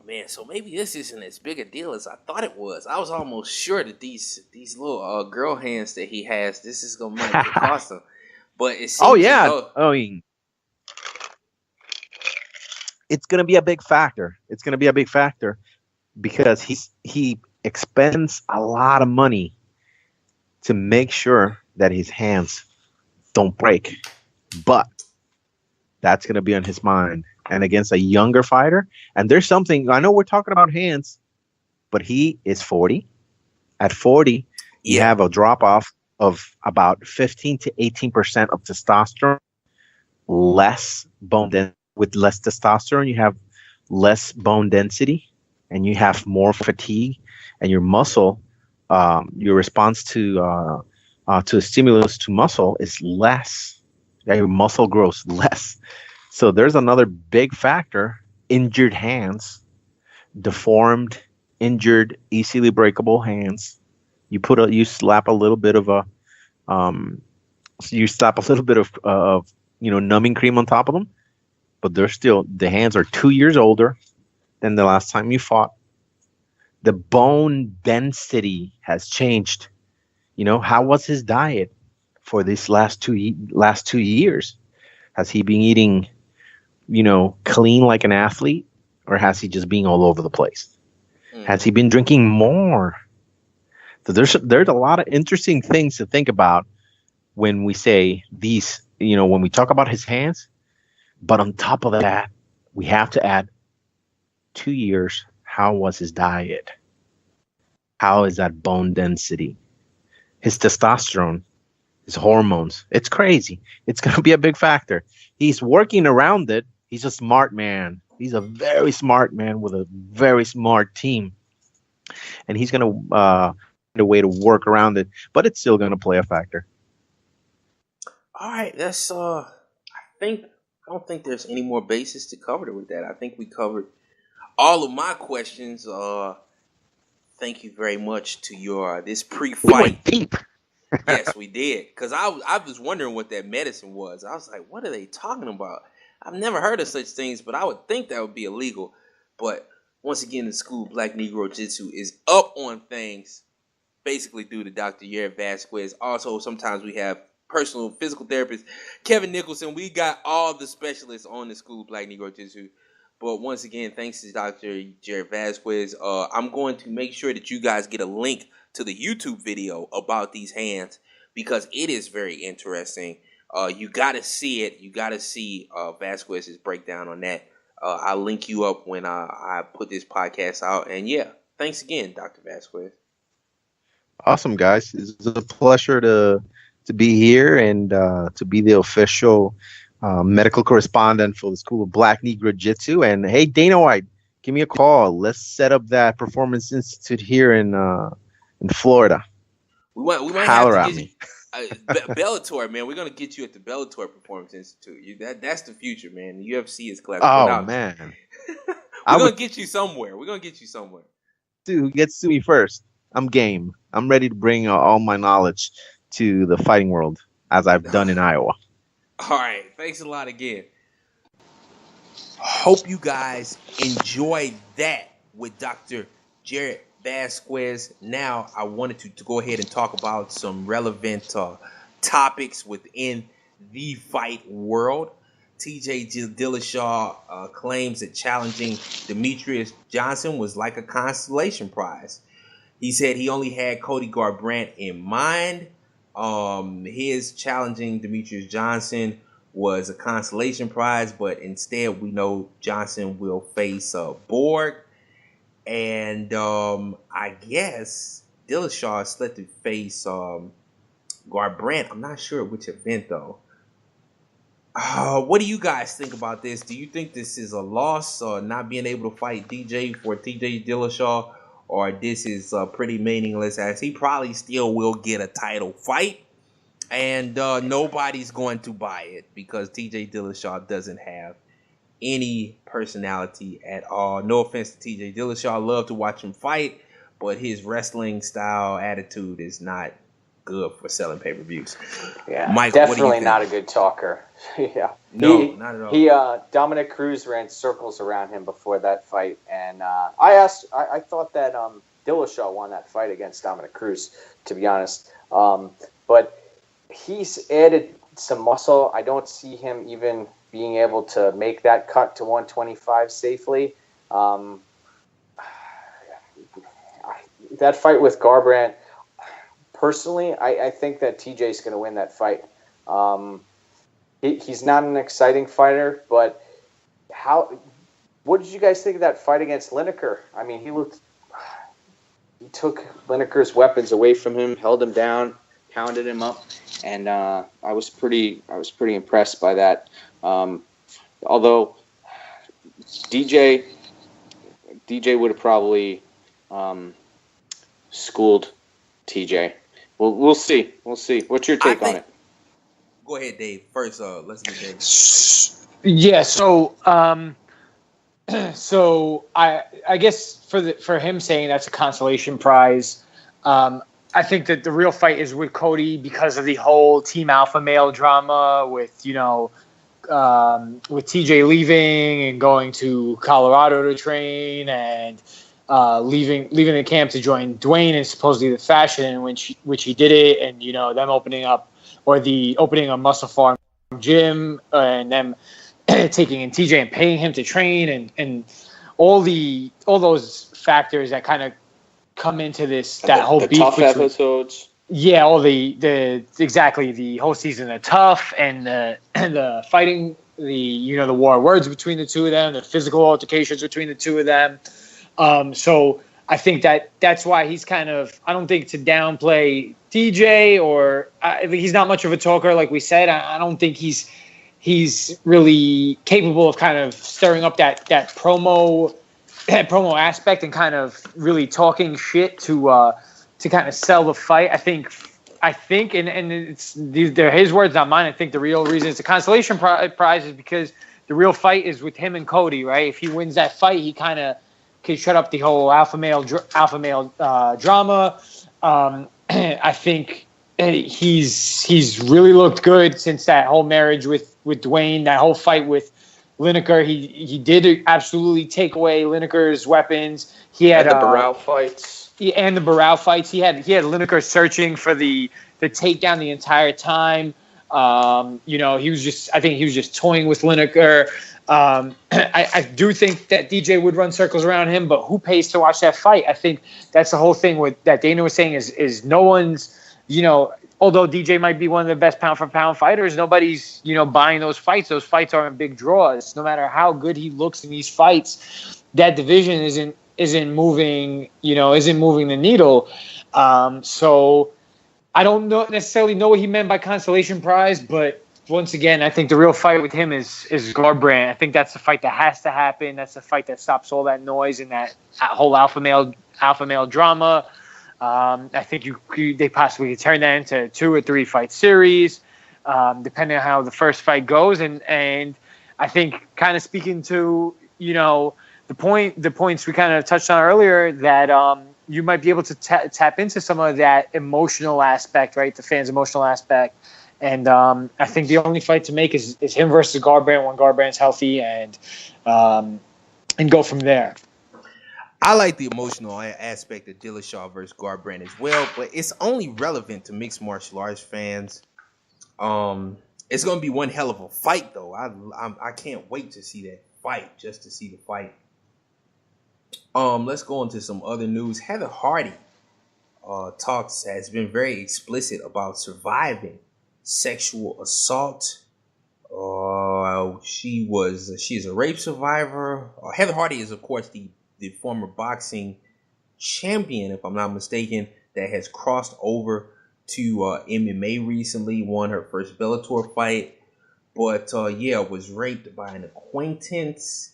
man, so maybe this isn't as big a deal as I thought it was. I was almost sure that these little girl hands that he has, this is gonna might cost him. But it Oh seems as yeah, though I mean, it's gonna be a big factor. It's gonna be a big factor because he expends a lot of money to make sure that his hands don't break. But that's going to be on his mind. And against a younger fighter, and there's something, I know we're talking about hands, but he is 40. At 40, you have a drop off of about 15 to 18% of testosterone, less bone density. With less testosterone, you have less bone density and you have more fatigue, and your muscle, your response to a stimulus to muscle is less. Yeah, your muscle grows less. So there's another big factor: injured hands, deformed, injured, easily breakable hands. You slap a little bit of numbing cream on top of them, but the hands are 2 years older than the last time you fought. The bone density has changed. How was his diet for these last 2 years? Has he been eating, clean like an athlete, or has he just been all over the place? Has he been drinking more? So there's a lot of interesting things to think about when we say these, when we talk about his hands. But on top of that, we have to add 2 years. How was his diet? How is that bone density? His testosterone, his hormones. It's crazy. It's going to be a big factor. He's working around it. He's a smart man. He's a very smart man with a very smart team. And he's going to find a way to work around it, but it's still going to play a factor. All right, that's I don't think there's any more bases to cover with that. I think we covered all of my questions. Thank you very much to your this pre-fight. We went deep. Yes, we did. Because I was wondering what that medicine was. I was like, what are they talking about? I've never heard of such things, but I would think that would be illegal. But once again, the school BlackNegroJitsu is up on things, basically due to Dr. Yared Vasquez. Also, sometimes we have personal physical therapist Kevin Nicholson. We got all the specialists on the school BlackNegroJitsu. But once again, thanks to Dr. Yared Vasquez. I'm going to make sure that you guys get a link to the YouTube video about these hands, because it is very interesting. You got to see it. You got to see Vasquez's breakdown on that. I'll link you up when I put this podcast out. And yeah, thanks again, Dr. Vasquez. Awesome, guys. It's a pleasure to be here and to be the official medical correspondent for the School of BlackNegroJitsu. And hey, Dana White, give me a call. Let's set up that Performance Institute here in Florida. We might Holler have at to me. Bellator, man. We're gonna get you at the Bellator Performance Institute. That's the future, man. The UFC is classic. Oh man, we're gonna get you somewhere. Who gets to me first? I'm game. I'm ready to bring all my knowledge to the fighting world, as I've done in Iowa. All right. Thanks a lot again. Hope you guys enjoyed that with Dr. Yared Vasquez. Now, I wanted to go ahead and talk about some relevant topics within the fight world. TJ Dillashaw claims that challenging Demetrius Johnson was like a consolation prize. He said he only had Cody Garbrandt in mind. His challenging Demetrius Johnson was a consolation prize, but instead we know Johnson will face Borg. And I guess Dillashaw is set to face Garbrandt. I'm not sure which event, though. What do you guys think about this? Do you think this is a loss, not being able to fight DJ for TJ Dillashaw, or this is pretty meaningless, as he probably still will get a title fight, and nobody's going to buy it because TJ Dillashaw doesn't have any personality at all? No offense to TJ Dillashaw. I love to watch him fight, but his wrestling style attitude is not good for selling pay-per-views. Yeah, Mike, definitely what do you think? not a good talker. Yeah, No, not at all. Dominic Cruz ran circles around him before that fight, and I thought that Dillashaw won that fight against Dominic Cruz, to be honest. But he's added some muscle. I don't see him even being able to make that cut to 125 safely. That fight with Garbrandt, personally, I think that TJ's going to win that fight. He's not an exciting fighter, but what did you guys think of that fight against Lineker? I mean, he took Lineker's weapons away from him, held him down, pounded him up, and I was pretty impressed by that. Although DJ would have probably schooled TJ. We'll see. What's your take on it? Go ahead, Dave. First, let's get Dave. Yeah. So, I guess for him saying that's a consolation prize, I think that the real fight is with Cody because of the whole Team Alpha Male drama with with TJ leaving and going to Colorado to train and leaving the camp to join Dwayne and supposedly the fashion in which he did it, and them opening a muscle farm gym and them taking in TJ and paying him to train and all those factors that kind of come into that whole beef tough episodes. Yeah, all exactly the whole season of tough and the fighting, the war of words between the two of them, the physical altercations between the two of them. So I think that's why he's kind of, I don't think to downplay DJ he's not much of a talker, like we said. I don't think he's really capable of kind of stirring up that promo aspect and kind of really talking shit to kind of sell the fight. I think, and they're his words, not mine. I think the real reason it's a consolation prize is because the real fight is with him and Cody, right? If he wins that fight, he kind of can shut up the whole alpha male drama. I think he's really looked good since that whole marriage with Dwayne, that whole fight with Lineker. He did absolutely take away Lineker's weapons. He had the Barao fights. And the Barao fights. He had Lineker searching for the takedown the entire time. He was just toying with Lineker. I do think that DJ would run circles around him, but who pays to watch that fight? I think that's the whole thing that Dana was saying is no one's, although DJ might be one of the best pound for pound fighters, nobody's, buying those fights. Those fights aren't big draws. No matter how good he looks in these fights, that division isn't moving the needle. So I don't necessarily know what he meant by consolation prize, but once again, I think the real fight with him is Garbrandt. I think that's the fight that has to happen. That's the fight that stops all that noise and that whole alpha male drama. I think they possibly could turn that into 2 or 3 fight series, depending on how the first fight goes. And I think kind of speaking to the points we kind of touched on earlier, that you might be able to tap into some of that emotional aspect, right? The fans' emotional aspect. And I think the only fight to make is him versus Garbrandt when Garbrandt's healthy, and go from there. I like the emotional aspect of Dillashaw versus Garbrandt as well, but it's only relevant to mixed martial arts fans. It's going to be one hell of a fight, though. I can't wait to see that fight, just to see the fight. Let's go into some other news. Heather Hardy has been very explicit about surviving sexual assault. She is a rape survivor. Heather Hardy is, of course, the former boxing champion, if I'm not mistaken, that has crossed over to MMA recently, won her first Bellator fight, but was raped by an acquaintance.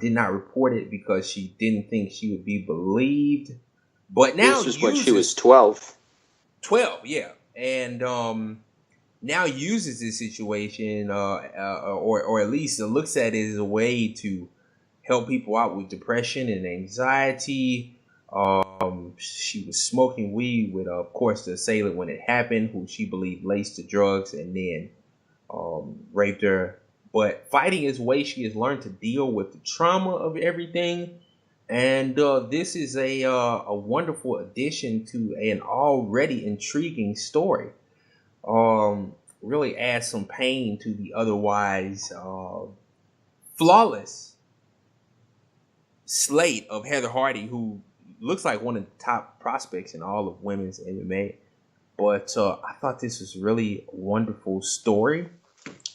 Did not report it because she didn't think she would be believed. But now this was when she was 12. 12, yeah, and now uses this situation, or at least looks at it as a way to help people out with depression and anxiety. She was smoking weed with, of course, the assailant when it happened, who she believed laced the drugs and then raped her. But fighting his way, she has learned to deal with the trauma of everything. And this is a wonderful addition to an already intriguing story. Really adds some pain to the otherwise flawless slate of Heather Hardy, who looks like one of the top prospects in all of women's MMA. But I thought this was really a wonderful story.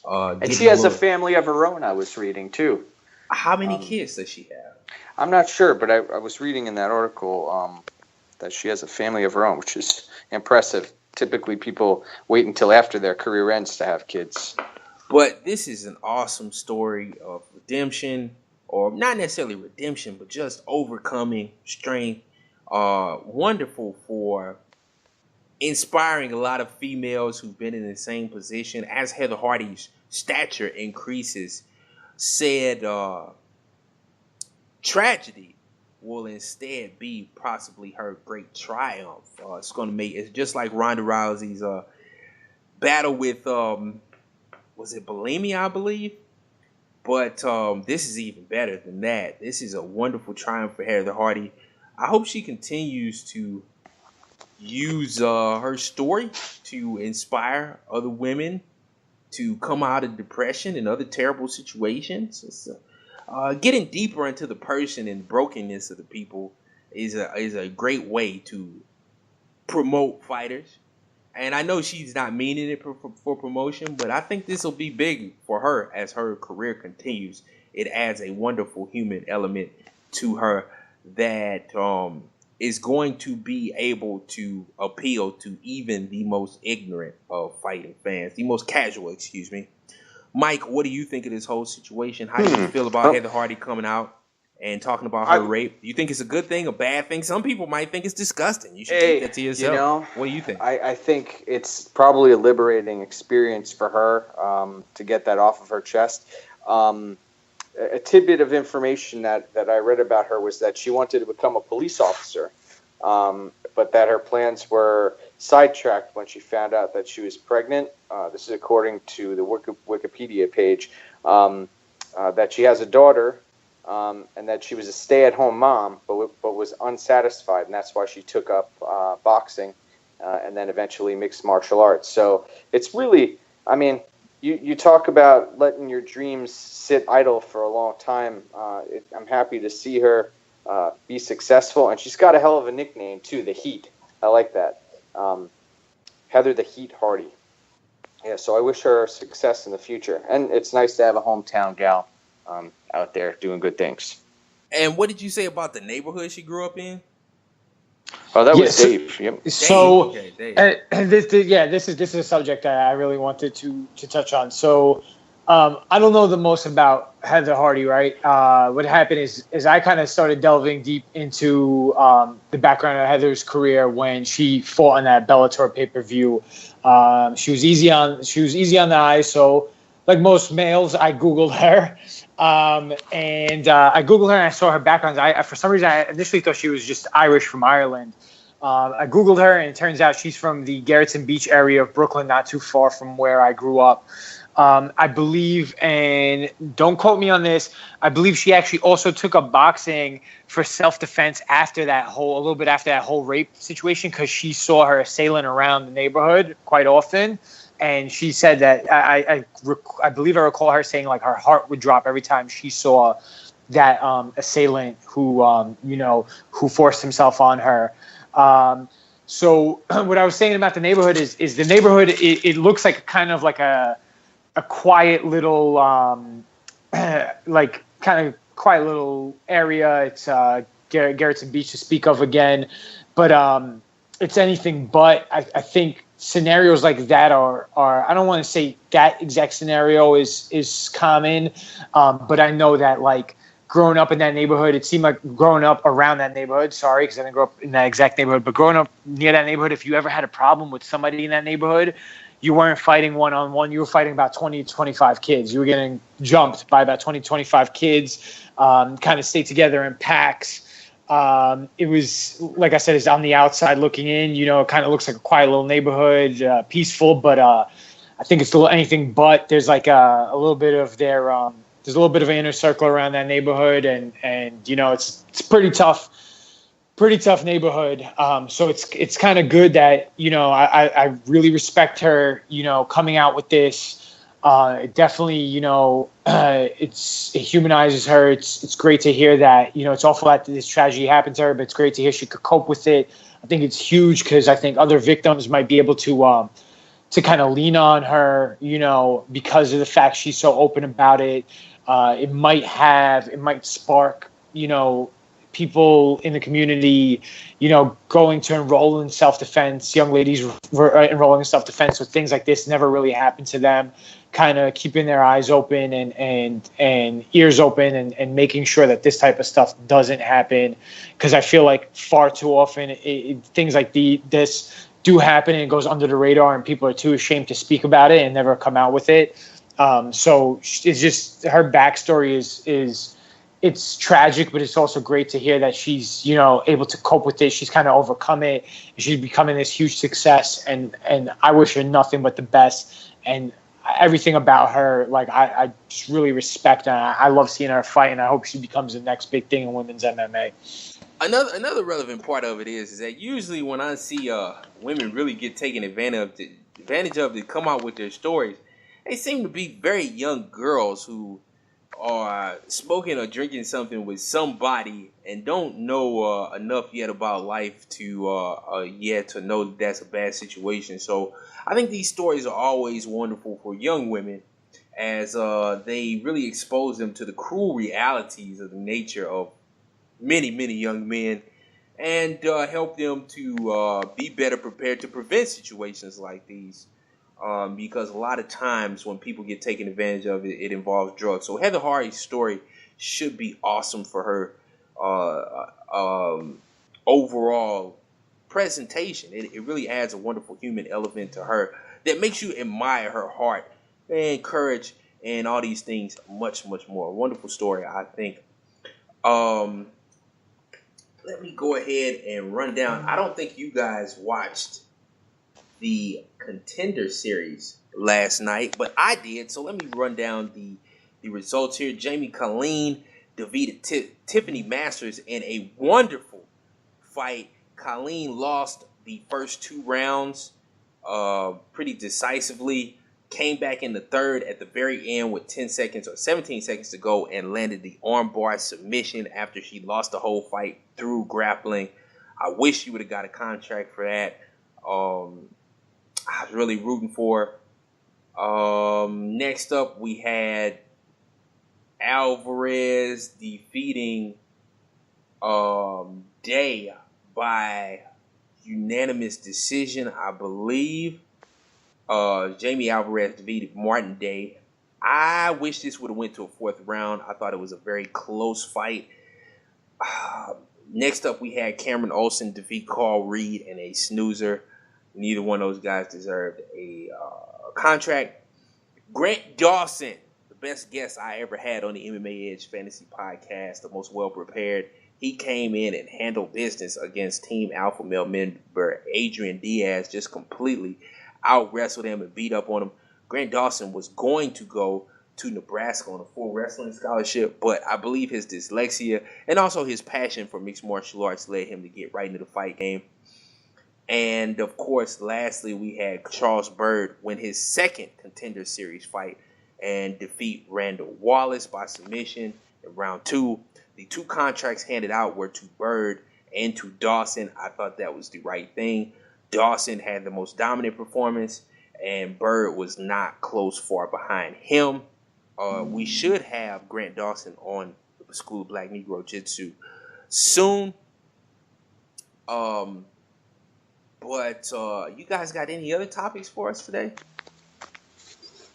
And she has a family of her own, I was reading, too. How many kids does she have? I'm not sure, but I was reading in that article that she has a family of her own, which is impressive. Typically, people wait until after their career ends to have kids. But this is an awesome story of redemption, or not necessarily redemption, but just overcoming strength. Wonderful for inspiring a lot of females who've been in the same position. As Heather Hardy's stature increases, said tragedy will instead be possibly her great triumph. It's going to make it's just like Ronda Rousey's battle with was it bulimia, I believe. But this is even better than that. This is a wonderful triumph for Heather Hardy. I hope she continues to use her story to inspire other women to come out of depression and other terrible situations. It's, getting deeper into the person and brokenness of the people is a great way to promote fighters. And I know she's not meaning it for promotion, but I think this will be big for her as her career continues. It adds a wonderful human element to her that is going to be able to appeal to even the most ignorant of fighting fans, the most casual, excuse me. Mike, what do you think of this whole situation? How do you feel about Heather Hardy coming out and talking about her rape? Do you think it's a good thing, a bad thing? Some people might think it's disgusting. You should keep that to yourself. You know, what do you think? I think it's probably a liberating experience for her to get that off of her chest. A tidbit of information that I read about her was that she wanted to become a police officer, but that her plans were sidetracked when she found out that she was pregnant. This is according to the Wikipedia page, that she has a daughter, and that she was a stay-at-home mom, but was unsatisfied, and that's why she took up boxing and then eventually mixed martial arts. So it's really, I mean, you talk about letting your dreams sit idle for a long time. I'm happy to see her be successful, and she's got a hell of a nickname too, the Heat. I like that. Heather the Heat Hardy. Yeah, so I wish her success in the future. And it's nice to have a hometown gal out there doing good things. And what did you say about the neighborhood she grew up in? Oh, that was Dave. Yep. So, Dave. Okay, Dave. And this is a subject that I really wanted to touch on. So, I don't know the most about Heather Hardy, right? What happened is I kind of started delving deep into the background of Heather's career when she fought on that Bellator pay-per-view. She was easy on the eyes, so like most males, I Googled her. I Googled her and I saw her background. For some reason, I initially thought she was just Irish from Ireland. I Googled her, and it turns out she's from the Gerritsen Beach area of Brooklyn, not too far from where I grew up. I believe, and don't quote me on this, I believe she actually also took up boxing for self-defense a little bit after that whole rape situation, because she saw her assailant around the neighborhood quite often. And she said that I believe I recall her saying like her heart would drop every time she saw that assailant who forced himself on her. So what I was saying about the neighborhood is the neighborhood. It looks like kind of like a quiet little quiet little area. It's Gerritsen Beach to speak of again, but it's anything but. I think scenarios like that are I don't want to say that exact scenario is common, but I know that like growing up in that neighborhood, it seemed like growing up around that neighborhood. Sorry, because I didn't grow up in that exact neighborhood, but growing up near that neighborhood, if you ever had a problem with somebody in that neighborhood, you weren't fighting one-on-one. You were fighting about 20 to 25 kids. You were getting jumped by about 20 to 25 kids, kind of stay together in packs. It was, like I said, it's on the outside looking in. It kind of looks like a quiet little neighborhood, peaceful, but I think it's anything but. There's like a little bit of there's a little bit of an inner circle around that neighborhood, and it's pretty tough neighborhood. So it's kind of good that I really respect her coming out with this. It definitely it humanizes her. It's great to hear that it's awful that this tragedy happened to her, but it's great to hear she could cope with it. I think it's huge because I think other victims might be able to kind of lean on her, because of the fact she's so open about it. It might spark, people in the community, going to enroll in self-defense, young ladies enrolling in self-defense. So things like this never really happen to them, kind of keeping their eyes open and ears open and making sure that this type of stuff doesn't happen. Because I feel like far too often things like this do happen and it goes under the radar and people are too ashamed to speak about it and never come out with it. So it's just her backstory is it's tragic, but it's also great to hear that she's able to cope with it. She's kind of overcome it. And she's becoming this huge success, and I wish her nothing but the best. And everything about her, like I just really respect, and I love seeing her fight, and I hope she becomes the next big thing in women's MMA. Another relevant part of it is that usually when I see women really get taken advantage of to come out with their stories, they seem to be very young girls who are smoking or drinking something with somebody and don't know enough yet about life to yet to know that that's a bad situation. So I think these stories are always wonderful for young women as they really expose them to the cruel realities of the nature of many young men and help them to be better prepared to prevent situations like these. Because a lot of times when people get taken advantage of, it involves drugs. So Heather Hardy's story should be awesome for her overall presentation. It really adds a wonderful human element to her that makes you admire her heart and courage and all these things much more. Wonderful story, I think. Let me go ahead and run down. I don't think you guys watched the Contender series last night, but I did. So let me run down the results here. Jamie Colleen defeated Tiffany Masters in a wonderful fight. Colleen lost the first 2 rounds pretty decisively. Came back in the third at the very end with 10 seconds or 17 seconds to go and landed the armbar submission after she lost the whole fight through grappling. I wish she would have got a contract for that. I was really rooting for her. Next up, we had Alvarez defeating Day by unanimous decision, I believe. Jamie Alvarez defeated Martin Day. I wish this would have went to a 4th round. I thought it was a very close fight. Next up, we had Cameron Olsen defeat Carl Reed in a snoozer. Neither one of those guys deserved a contract. Grant Dawson, the best guest I ever had on the MMA Edge Fantasy Podcast, the most well-prepared. He came in and handled business against Team Alpha Male member Adrian Diaz, just completely out-wrestled him and beat up on him. Grant Dawson was going to go to Nebraska on a full wrestling scholarship, but I believe his dyslexia and also his passion for mixed martial arts led him to get right into the fight game. And, of course, lastly, we had Charles Byrd win his 2nd Contender Series fight and defeat Randall Wallace by submission in round 2. The 2 contracts handed out were to Byrd and to Dawson. I thought that was the right thing. Dawson had the most dominant performance, and Byrd was not close far behind him. We should have Grant Dawson on the School of Black Negro Jitsu soon. But you guys got any other topics for us today?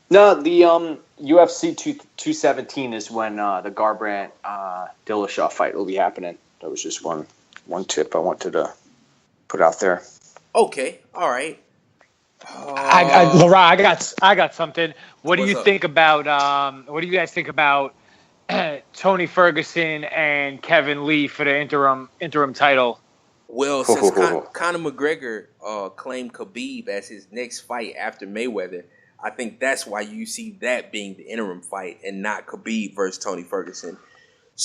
No, the UFC 217 is when the Garbrandt Dillashaw fight will be happening. That was just one tip I wanted to put out there. Okay, all right. Laurent, I got something. What do you up? think about? What do you guys think about Tony Ferguson and Kevin Lee for the interim title. Well, since Conor McGregor claimed Khabib as his next fight after Mayweather, I think that's why you see that being the interim fight and not Khabib versus Tony Ferguson.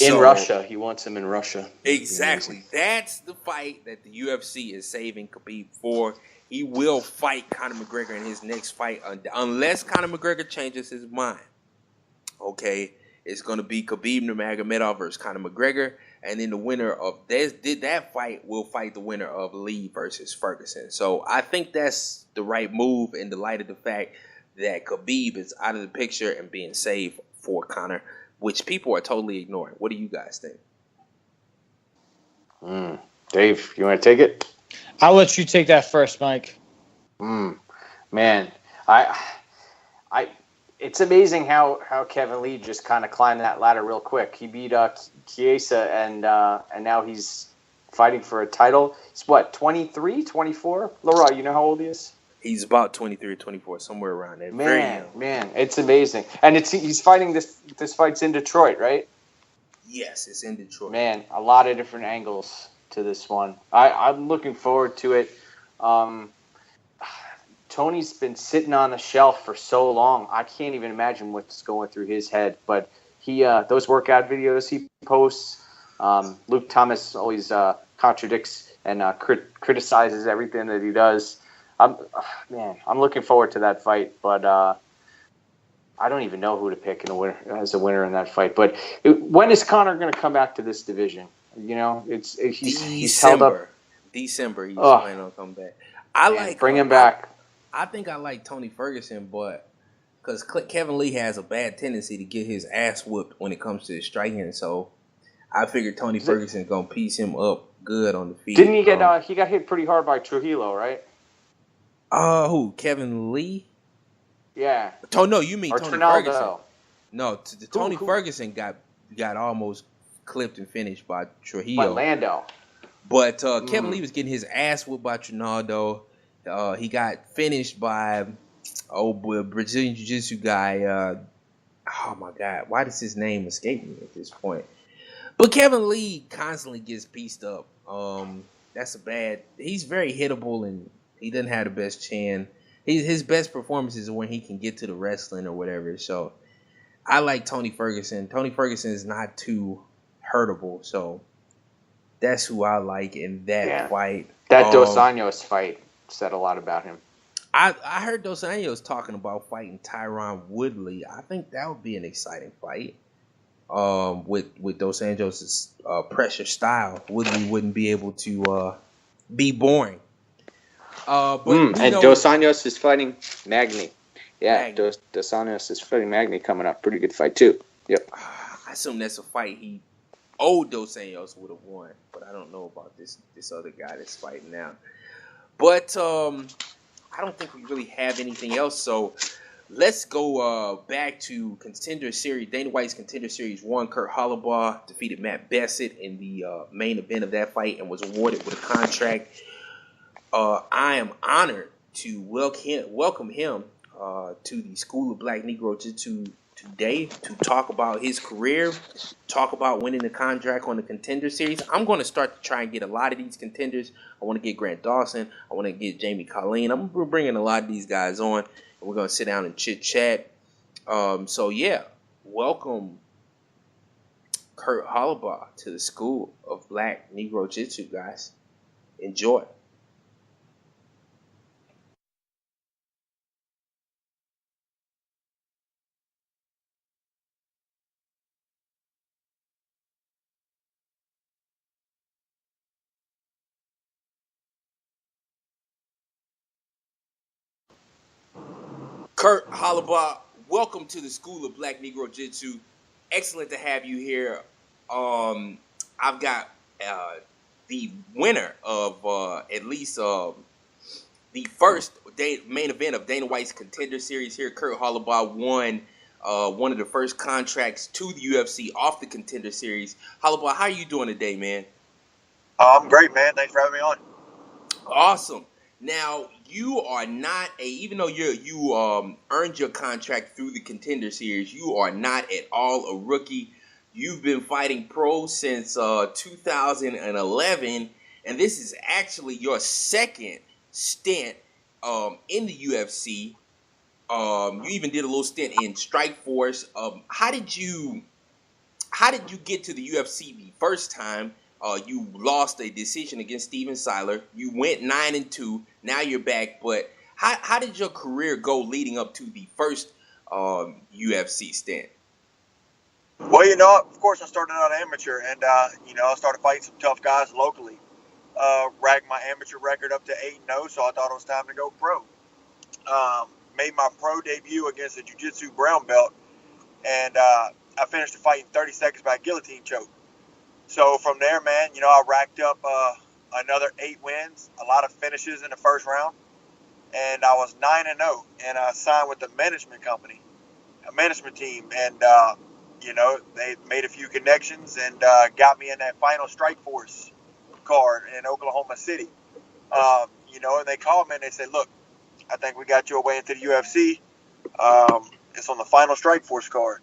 In Russia. He wants him in Russia. Exactly. That's the fight that the UFC is saving Khabib for. He will fight Conor McGregor in his next fight unless Conor McGregor changes his mind. Okay? It's going to be Khabib Nurmagomedov versus Conor McGregor. And then the winner of that fight will fight the winner of Lee versus Ferguson. So I think that's the right move in the light of the fact that Khabib is out of the picture and being saved for Conor, which people are totally ignoring. What do you guys think? Dave, you want to take it? I'll let you take that first, Mike. Man, it's amazing how Kevin Lee just kind of climbed that ladder real quick. He beat Chiesa, and now he's fighting for a title. He's what, 23, 24? Leroy, you know how old he is? He's about 23 or 24, somewhere around there. Man, it's amazing. And he's fighting this fight's in Detroit, right? Yes, it's in Detroit. Man, a lot of different angles to this one. I'm looking forward to it. Tony's been sitting on the shelf for so long. I can't even imagine what's going through his head. But he those workout videos he posts, Luke Thomas always contradicts and criticizes everything that he does. I'm looking forward to that fight. But I don't even know who to pick as a winner in that fight. But when is Conor going to come back to this division? You know, he's held up. December, he's planning on coming back. Bring him back. I think I like Tony Ferguson, but because Kevin Lee has a bad tendency to get his ass whooped when it comes to his striking, so I figured Tony Ferguson gonna piece him up good on the feet. Didn't he get? He got hit pretty hard by Trujillo, right? Who? Kevin Lee? Yeah. No, you mean Tony Ferguson? No, Tony who? Ferguson got almost clipped and finished by Trujillo. By Lando. But Kevin Lee was getting his ass whooped by Trinaldo. He got finished by Brazilian Jiu-Jitsu guy. Oh my God, why does his name escape me at this point? But Kevin Lee constantly gets pieced up. He's very hittable and he doesn't have the best chin. His best performances are when he can get to the wrestling or whatever. So I like Tony Ferguson. Tony Ferguson is not too hurtable, so that's who I like in that fight. That Dos Anjos fight said a lot about him. I heard Dos Anjos talking about fighting Tyron Woodley. I think that would be an exciting fight. With Dos Anjos' pressure style, Woodley wouldn't be able to be boring. And Dos Anjos is fighting Magny. Yeah, Magny. Dos Anjos is fighting Magny coming up. Pretty good fight too. Yep. I assume that's a fight old Dos Anjos would have won, but I don't know about this other guy that's fighting now. But I don't think we really have anything else. So let's go back to Contender Series. Dana White's Contender Series 1. Kurt Holobaugh defeated Matt Bessett in the main event of that fight and was awarded with a contract. I am honored to welcome him to the School of BlackNegroJitsu today to talk about his career, talk about winning the contract on the Contender Series. I'm going to start to try and get a lot of these contenders. I want to get Grant Dawson. I want to get Jamie Colleen. I'm bringing a lot of these guys on, and we're going to sit down and chit-chat. Welcome Kurt Holobaugh to the School of BlackNegroJitsu, guys. Enjoy. Kurt Holobaugh, welcome to the School of BlackNegroJitsu. Excellent to have you here. I've got the winner of at least the first main event of Dana White's Contender Series here. Kurt Holobaugh won one of the first contracts to the UFC off the Contender Series. Holobaugh, how are you doing today, man? I'm great, man. Thanks for having me on. Awesome. Now, you are not even though you earned your contract through the Contender Series, you are not at all a rookie. You've been fighting pro since 2011, and this is actually your second stint in the UFC. You even did a little stint in Strikeforce. How did you get to the UFC the first time? You lost a decision against Steven Siler. You went 9-2. Now you're back. But how did your career go leading up to the first UFC stint? Well, of course, I started out amateur, and I started fighting some tough guys locally. Ragged my amateur record up to 8-0, so I thought it was time to go pro. Made my pro debut against a jiu-jitsu brown belt, and I finished the fight in 30 seconds by a guillotine choke. So from there, man, I racked up another 8 wins, a lot of finishes in the first round, and I was 9-0, and I signed with a management team, and they made a few connections and got me in that final Strikeforce card in Oklahoma City. And they called me and they said, look, I think we got your way into the UFC. It's on the final Strikeforce card.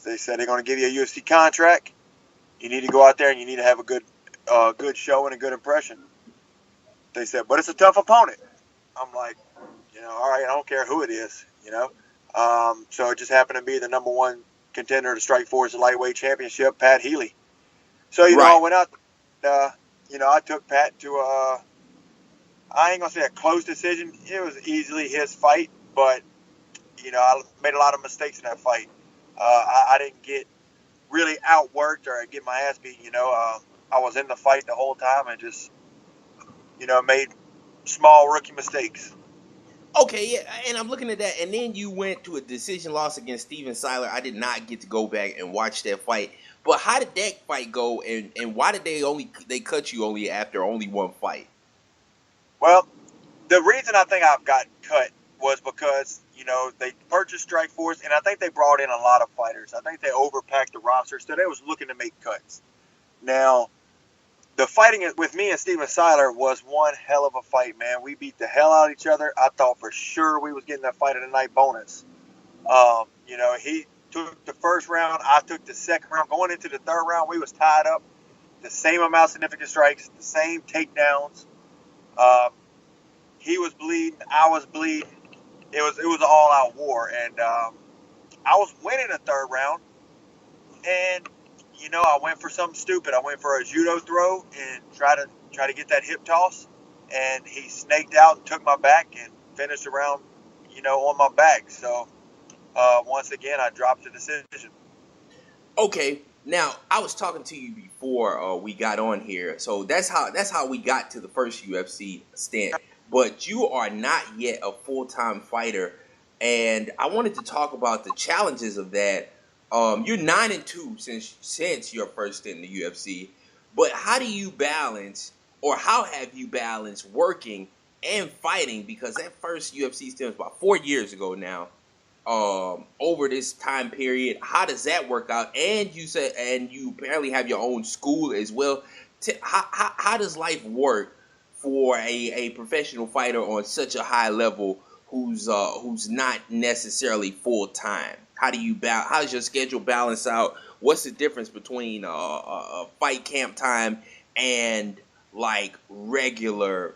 They said they're going to give you a UFC contract. You need to go out there and you need to have a good show and a good impression. They said, but it's a tough opponent. I'm like, all right, I don't care who it is, So it just happened to be the number one contender to Strikeforce lightweight championship, Pat Healy. So, Right. I went out, I took Pat to I ain't going to say a close decision. It was easily his fight, but, I made a lot of mistakes in that fight. I didn't get really outworked or get my ass beat, I was in the fight the whole time and just, made small rookie mistakes. Okay, yeah, and I'm looking at that, and then you went to a decision loss against Steven Siler. I did not get to go back and watch that fight, but how did that fight go, and why did they cut you only after only one fight? Well, the reason I think I've got cut was because, they purchased Strikeforce, and I think they brought in a lot of fighters. I think they overpacked the roster, so they was looking to make cuts. Now, the fighting with me and Steven Siler was one hell of a fight, man. We beat the hell out of each other. I thought for sure we was getting that fight of the night bonus. He took the first round. I took the second round. Going into the third round, we was tied up. The same amount of significant strikes, the same takedowns. He was bleeding. I was bleeding. It was an all-out war. And I was winning the third round. And I went for something stupid. I went for a judo throw and try to get that hip toss, and he snaked out and took my back and finished the round, on my back. So once again, I dropped the decision. Okay, now I was talking to you before we got on here, so that's how we got to the first UFC stint. But you are not yet a full-time fighter, and I wanted to talk about the challenges of that. You're 9-2 since your first stint in the UFC, but how do you balance, or how have you balanced working and fighting? Because that first UFC stint was about 4 years ago now. Over this time period, how does that work out? And you said, and you apparently have your own school as well. How does life work for a professional fighter on such a high level who's not necessarily full time? How does your schedule balance out? What's the difference between fight camp time and like regular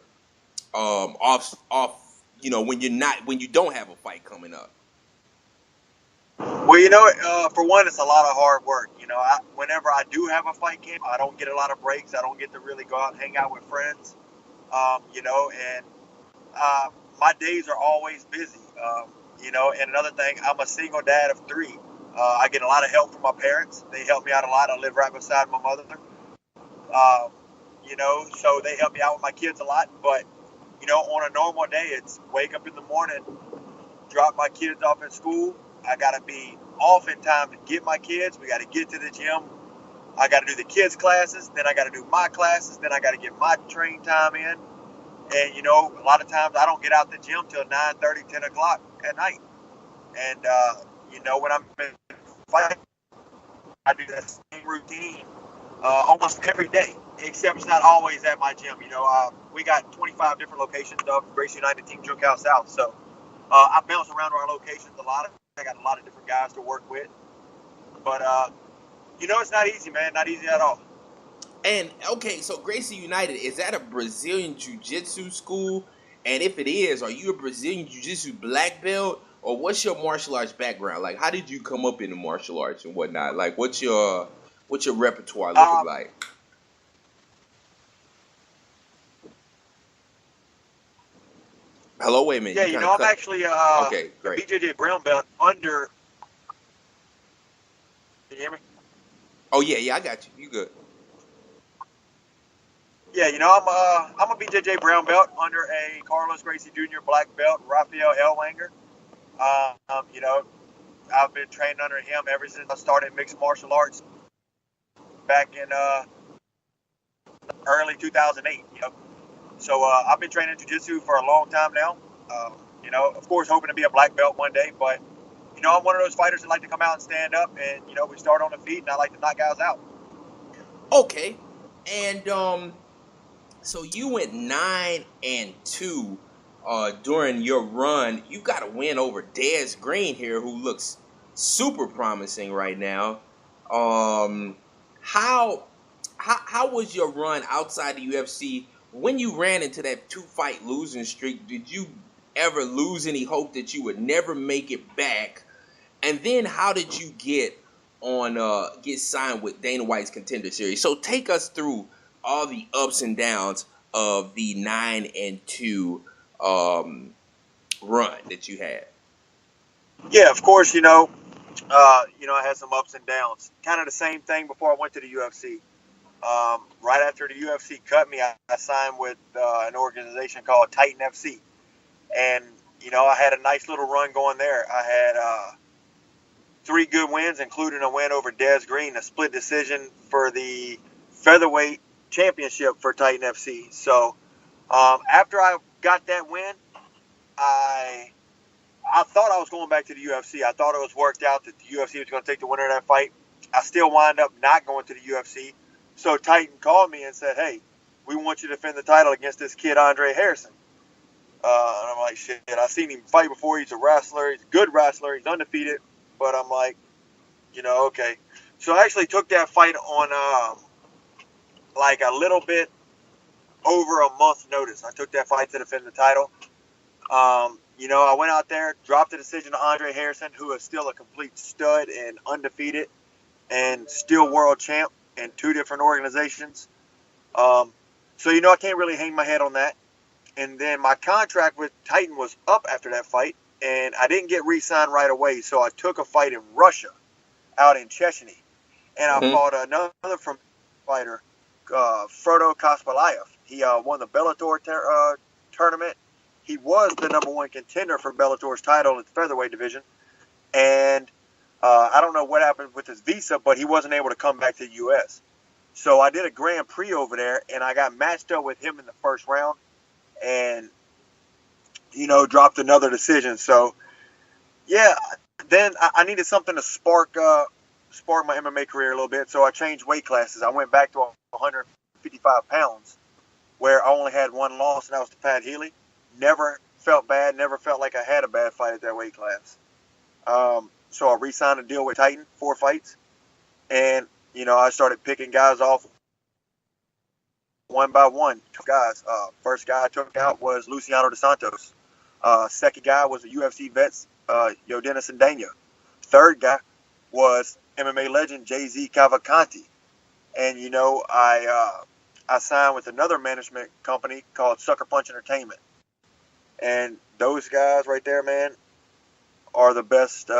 off when you don't have a fight coming up? Well, for one, it's a lot of hard work. Whenever I do have a fight camp, I don't get a lot of breaks. I don't get to really go out and hang out with friends. And my days are always busy. And another thing, I'm a single dad of 3. I get a lot of help from my parents. They help me out a lot. I live right beside my mother. So they help me out with my kids a lot. But, on a normal day, it's wake up in the morning, drop my kids off at school. I got to be off in time to get my kids. We got to get to the gym. I got to do the kids' classes. Then I got to do my classes. Then I got to get my train time in. And, a lot of times I don't get out the gym till 9:30, 10 o'clock at night. And, when I'm in fight, I do that same routine almost every day, except it's not always at my gym. We got 25 different locations of Gracie United Team Junkow South. So I bounce around our locations a lot. I got a lot of different guys to work with. But, It's not easy, man. Not easy at all. And okay, so Gracie United, is that a Brazilian Jiu-Jitsu school? And if it is, are you a Brazilian Jiu-Jitsu black belt, or what's your martial arts background? Like, how did you come up in the martial arts and whatnot? Like, what's your repertoire looking Um, like? Hello, wait a minute, yeah, you kind of I'm cut. actually Okay, a great. BJJ brown belt under. Can you hear me? Oh yeah, I got you. You good? Yeah, I'm a BJJ brown belt under a Carlos Gracie Jr. black belt, Rafael Ellwanger. You know, I've been training under him ever since I started mixed martial arts back in early 2008. So I've been training jiu-jitsu for a long time now. Of course, hoping to be a black belt one day, but I'm one of those fighters that like to come out and stand up, and we start on the feet, and I like to knock guys out. Okay, and so you went 9-2 during your run. You got a win over Dez Green here, who looks super promising right now. How was your run outside the UFC? When you ran into that 2-fight losing streak, did you ever lose any hope that you would never make it back? And then how did you get signed with Dana White's Contender Series? So take us through all the ups and downs of the 9-2 run that you had. Yeah, of course, I had some ups and downs. Kind of the same thing before I went to the UFC. Right after the UFC cut me, I signed with an organization called Titan FC. And, I had a nice little run going there. I had 3 good wins, including a win over Dez Green, a split decision for the featherweight championship for Titan FC. So after I got that win, I thought I was going back to the UFC. I thought it was worked out that the UFC was going to take the winner of that fight. I still wind up not going to the UFC. So Titan called me and said, hey, we want you to defend the title against this kid, Andre Harrison. And I'm like, shit, I've seen him fight before. He's a wrestler. He's a good wrestler. He's undefeated. But I'm like, okay. So I actually took that fight on like a little bit over a month notice. I took that fight to defend the title. I went out there, dropped the decision to Andre Harrison, who is still a complete stud and undefeated and still world champ in 2 different organizations. So I can't really hang my head on that. And then my contract with Titan was up after that fight, and I didn't get re-signed right away. So I took a fight in Russia, out in Chechnya, and I fought another from fighter, Frodo Kaspalayev. He won the Bellator tournament. He was the #1 contender for Bellator's title in the featherweight division, and I don't know what happened with his visa, but he wasn't able to come back to the U.S. So I did a Grand Prix over there, and I got matched up with him in the first round, and dropped another decision. So yeah, then I needed something to spark my MMA career a little bit, so I changed weight classes. I went back to 155 pounds, where I only had 1 loss, and that was to Pat Healy. Never felt bad, never felt like I had a bad fight at that weight class. So I re-signed a deal with Titan, 4 fights, and I started picking guys off one by one. Guys, first guy I took out was Luciano dos Santos. Second guy was a UFC vet, Yodenis Sandania. Third guy was MMA legend Jay-Z Cavalcanti. And I signed with another management company called Sucker Punch Entertainment. And those guys right there, man, are the best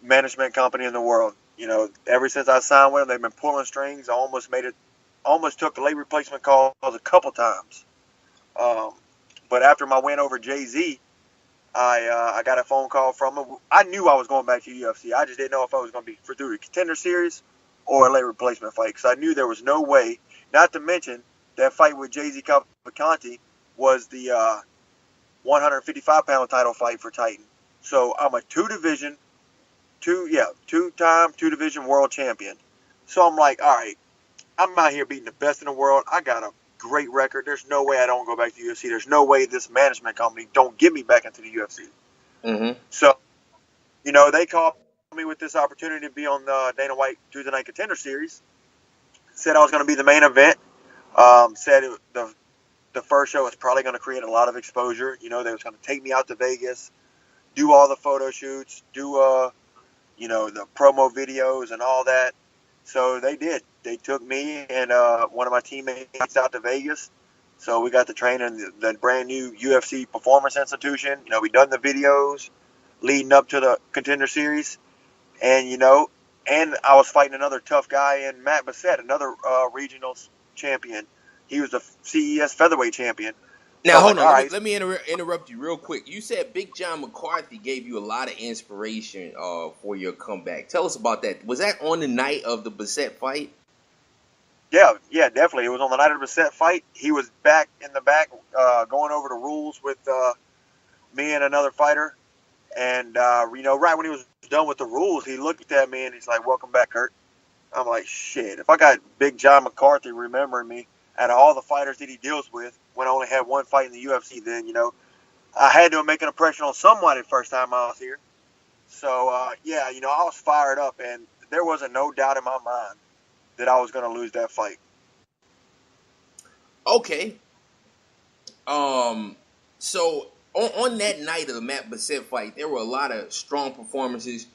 management company in the world. Ever since I signed with them, they've been pulling strings. I almost took late replacement calls a couple times. But after my win over Jay-Z, I got a phone call from him. I knew I was going back to the UFC. I just didn't know if I was going to be through the Contender Series or a late replacement fight, because I knew there was no way. Not to mention that fight with Jay-Z Cavalcanti was the 155-pound title fight for Titan. So I'm a two-division world champion. So I'm like, all right, I'm out here beating the best in the world. I got a great record. There's no way I don't go back to the UFC. There's no way this management company don't get me back into the UFC. Mm-hmm. So, they called me with this opportunity to be on the Dana White Tuesday Night Contender Series. Said I was going to be the main event. Said the first show was probably going to create a lot of exposure. You know, they was going to take me out to Vegas, do all the photo shoots, do the promo videos and all that. So they did. They took me and one of my teammates out to Vegas. So we got to train in the brand new UFC Performance Institution. You know, we done the videos leading up to the Contender Series, and and I was fighting another tough guy in Matt Bassett, another regional champion. He was the CES featherweight champion. So Now, hold like, on. all right. Let me interrupt you real quick. You said Big John McCarthy gave you a lot of inspiration for your comeback. Tell us about that. Was that on the night of the Bassett fight? Yeah, definitely. It was on the night of the Bassett fight. He was back in the back going over the rules with me and another fighter. And, right when he was done with the rules, he looked at me and he's like, "Welcome back, Kurt." I'm like, shit, if I got Big John McCarthy remembering me out of all the fighters that he deals with, when I only had one fight in the UFC, then, I had to make an impression on someone the first time I was here. So, I was fired up, and there wasn't no doubt in my mind that I was going to lose that fight. Okay. So on that night of the Matt Bassett fight, there were a lot of strong performances.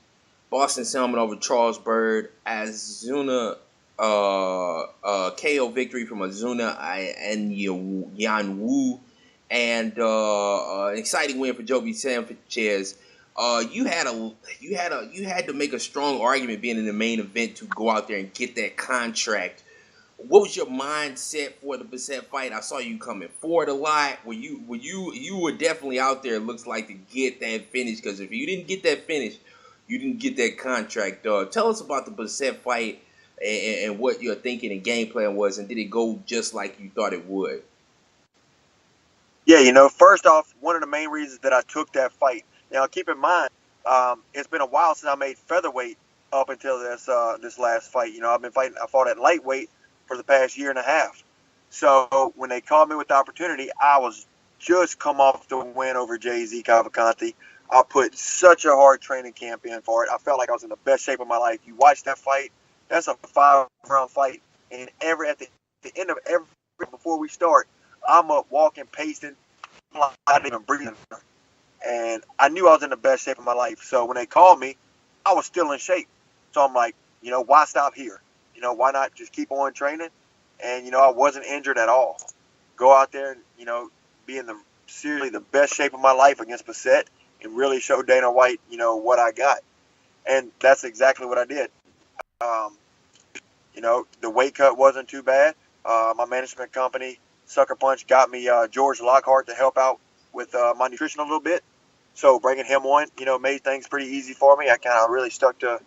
Boston Salmon over Charles Bird, Azuna, KO victory from Azuna and Yan Wu, and an exciting win for Joby Sanchez. You had to make a strong argument being in the main event to go out there and get that contract. What was your mindset for the Bassett fight? I saw you coming forward a lot. You were definitely out there, it looks like, to get that finish, because if you didn't get that finish, you didn't get that contract. Tell us about the Bassett fight and what your thinking and game plan was, and did it go just like you thought it would? Yeah, first off, one of the main reasons that I took that fight. Now, keep in mind, it's been a while since I made featherweight up until this last fight. I fought at lightweight for the past year and a half. So when they called me with the opportunity, I was just come off the win over Jay-Z Cavalcanti. I put such a hard training camp in for it. I felt like I was in the best shape of my life. You watch that fight, that's a 5-round fight. And at the end of every, before we start, I'm up walking, pacing, not even breathing. And I knew I was in the best shape of my life. So when they called me, I was still in shape. So I'm like, why stop here? Why not just keep on training? And, I wasn't injured at all. Go out there and, be in seriously the best shape of my life against Bassett and really show Dana White, what I got. And that's exactly what I did. The weight cut wasn't too bad. My management company, Sucker Punch, got me George Lockhart to help out with my nutrition a little bit. So bringing him on, made things pretty easy for me. I kind of really stuck to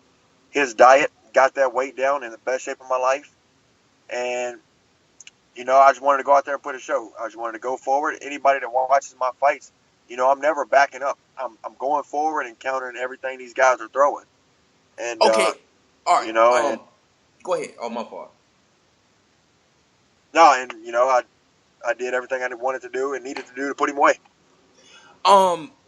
his diet, got that weight down in the best shape of my life. And, I just wanted to go out there and put a show. I just wanted to go forward. Anybody that watches my fights, I'm never backing up. I'm going forward and countering everything these guys are throwing. And, okay. All right. and, go ahead. Oh, my fault. No, and, I did everything I wanted to do and needed to do to put him away.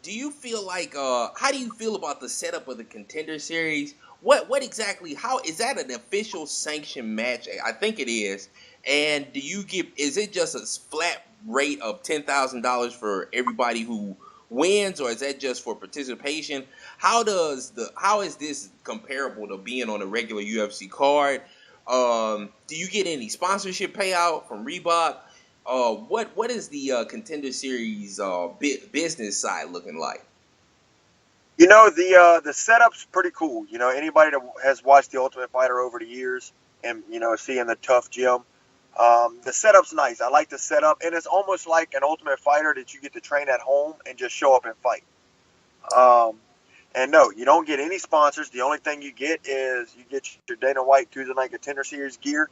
Do you feel like how do you feel about the setup of the Contender Series? What exactly, how is that an official sanctioned match? I think it is. And is it just a flat rate of $10,000 for everybody who wins, or is that just for participation? How is this comparable to being on a regular UFC card? Do you get any sponsorship payout from Reebok? What is the Contender Series business side looking like? The setup's pretty cool. Anybody that has watched The Ultimate Fighter over the years and, seeing the tough gym, the setup's nice. I like the setup, and it's almost like an Ultimate Fighter that you get to train at home and just show up and fight. And no, you don't get any sponsors. The only thing you get is you get your Dana White Tuesday Night Contender Series gear.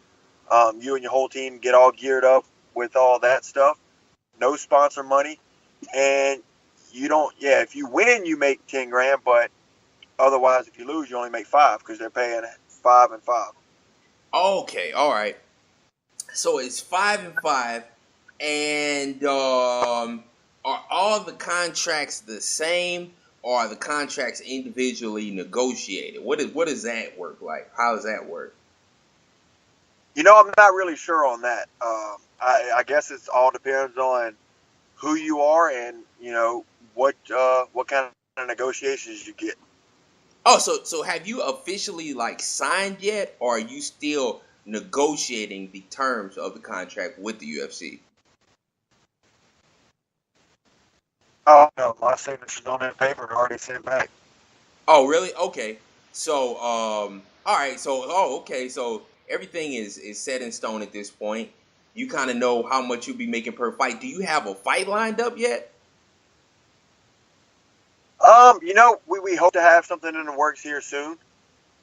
You and your whole team get all geared up with all that stuff. No sponsor money. And if you win, you make 10 grand, but otherwise, if you lose, you only make 5 because they're paying 5 and 5. Okay, all right. So it's 5 and 5, and are all the contracts the same, or are the contracts individually negotiated? What does that work like? How does that work? You know, I'm not really sure on that. I guess it all depends on who you are and, you know, what kind of negotiations you get. Oh, so have you officially like signed yet, or are you still negotiating the terms of the contract with the UFC? Oh no, my signature's on that paper and already sent back. Oh, really? Okay. So, all right. So, okay. So everything is set in stone at this point. You kind of know how much you'll be making per fight. Do you have a fight lined up yet? You know, we hope to have something in the works here soon.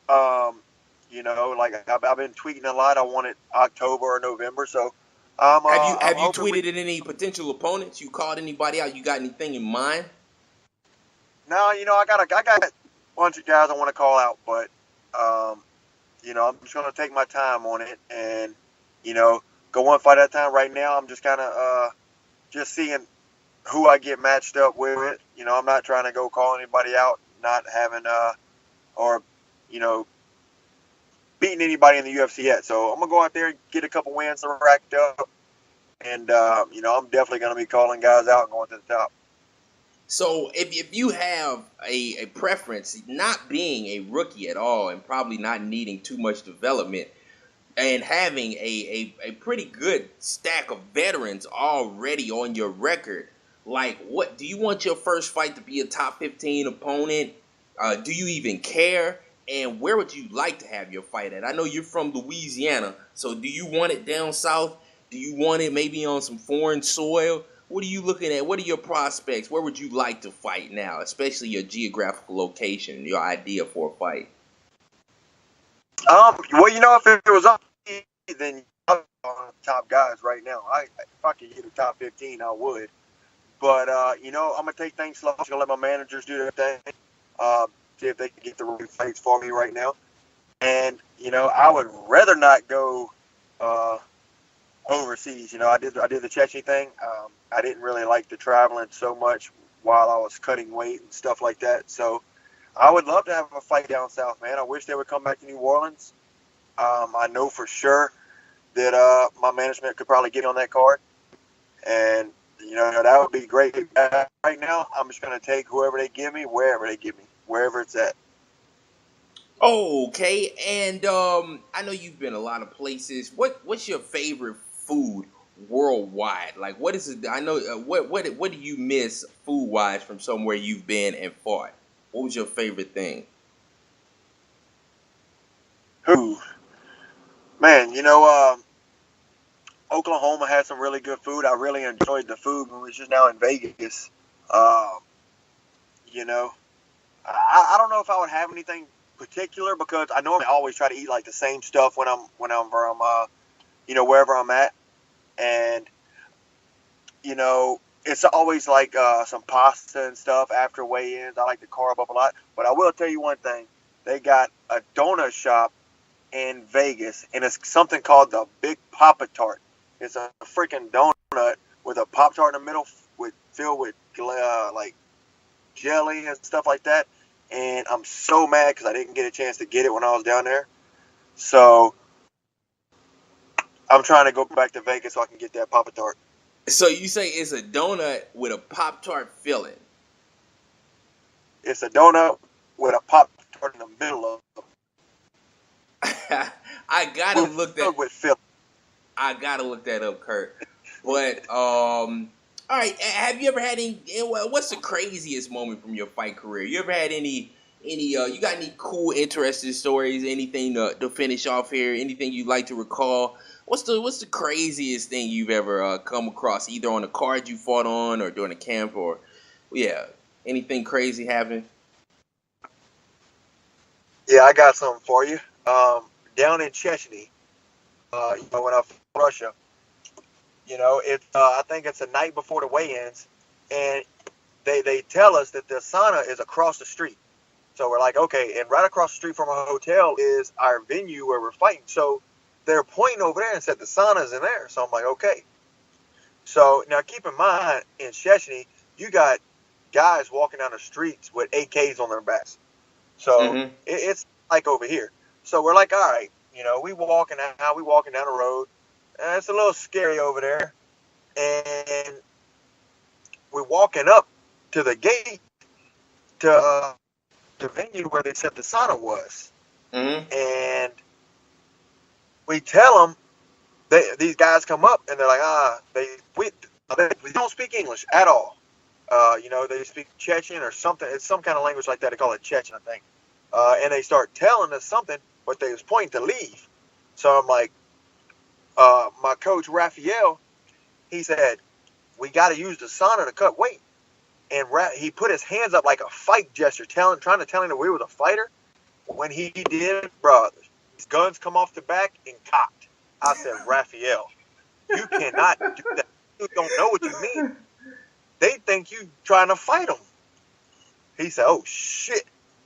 You know, like I've been tweeting a lot. I want it October or November. So, I'm Have you hoping tweeted at any potential opponents? You called anybody out? You got anything in mind? No, you know, I got a bunch of guys I want to call out, but you know, I'm just gonna take my time on it and, you know, go one fight at a time. Right now, I'm just kind of just seeing who I get matched up with. You know, I'm not trying to go call anybody out, not having or, you know, beating anybody in the UFC yet. So I'm gonna go out there and get a couple wins racked up, and you know, I'm definitely gonna be calling guys out and going to the top. So if you have a preference, not being a rookie at all and probably not needing too much development and having a pretty good stack of veterans already on your record, like what do you want your first fight to be a top 15 opponent? Do you even care? And where would you like to have your fight at? I know you're from Louisiana, so do you want it down south? Do you want it maybe on some foreign soil? What are you looking at? What are your prospects? Where would you like to fight now, especially your geographical location, your idea for a fight? Well, you know, if it was up to me, then I'm on the top guys right now. If I could get a top 15, I would. But you know, I'm gonna take things slow. I'm gonna let my managers do their thing. See if they can get the right fights for me right now. And you know, I would rather not go overseas. You know, I did the Chechnya thing. I didn't really like the traveling so much while I was cutting weight and stuff like that. So I would love to have a fight down south, man. I wish they would come back to New Orleans. I know for sure that my management could probably get on that card, and you know that would be great. Right now, I'm just going to take whoever they give me, wherever they give me, wherever it's at. Okay, and I know you've been a lot of places. What's your favorite food worldwide? Like, what is it? I know what do you miss food wise from somewhere you've been and fought? What was your favorite thing? Who? Man, you know, Oklahoma had some really good food. I really enjoyed the food when we was just now in Vegas. You know, I don't know if I would have anything particular because I normally always try to eat like the same stuff when I'm from you know, wherever I'm at, and you know, it's always like some pasta and stuff after weigh-ins. I like to carb up a lot, but I will tell you one thing: they got a donut shop in Vegas, and it's something called the Big Papa Tart. It's a freaking donut with a Pop Tart in the middle, filled with like jelly and stuff like that. And I'm so mad because I didn't get a chance to get it when I was down there. So I'm trying to go back to Vegas so I can get that Papa Tart. So you say it's a donut with a Pop-Tart filling? It's a donut with a Pop Tart in the middle of it. I gotta look that. With filling. I gotta look that up, Kurt. But all right, have you ever had any? What's the craziest moment from your fight career? You ever had any? You got any cool, interesting stories? Anything to finish off here? Anything you'd like to recall? What's the craziest thing you've ever come across, either on a card you fought on, or during a camp, or anything crazy happening? Yeah, I got something for you. Down in Chechnya, you know, when I fought Russia, you know, it's I think it's the night before the weigh-ins, and they tell us that the sauna is across the street. So we're like, okay, and right across the street from our hotel is our venue where we're fighting. So they're pointing over there and said the sauna's in there. So I'm like, okay. So now keep in mind, in Chechnya, you got guys walking down the streets with AKs on their backs. So it's like over here. So we're like, all right, we walking down the road. It's a little scary over there. And we're walking up to the gate to the venue where they said the sauna was. And we tell them, these guys come up and they're like, we don't speak English at all. They speak Chechen or something. It's some kind of language like that. They call it Chechen, I think. And they start telling us something, but they was pointing to leave. So I'm like, my coach Raphael, he said, we got to use the sauna to cut weight. And he put his hands up like a fight gesture, trying to tell him that we was a fighter. When he did, bro, his guns come off the back and cocked. I said, Raphael, you cannot do that. You don't know what you mean. They think you trying to fight them. He said, oh, shit.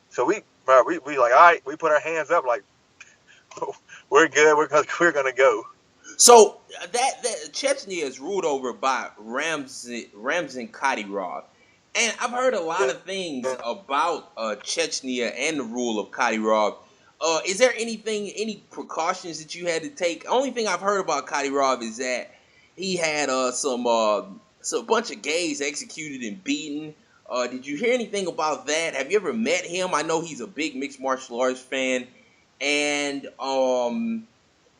So we like, all right, we put our hands up like, oh, we're good. We're going to go. So that Chechnya is ruled over by Ramzan Kadyrov. And I've heard a lot of things about Chechnya and the rule of Kadyrov. Is there any precautions that you had to take? Only thing I've heard about Kadyrov is that he had some bunch of gays executed and beaten. Did you hear anything about that? Have you ever met him? I know he's a big mixed martial arts fan. And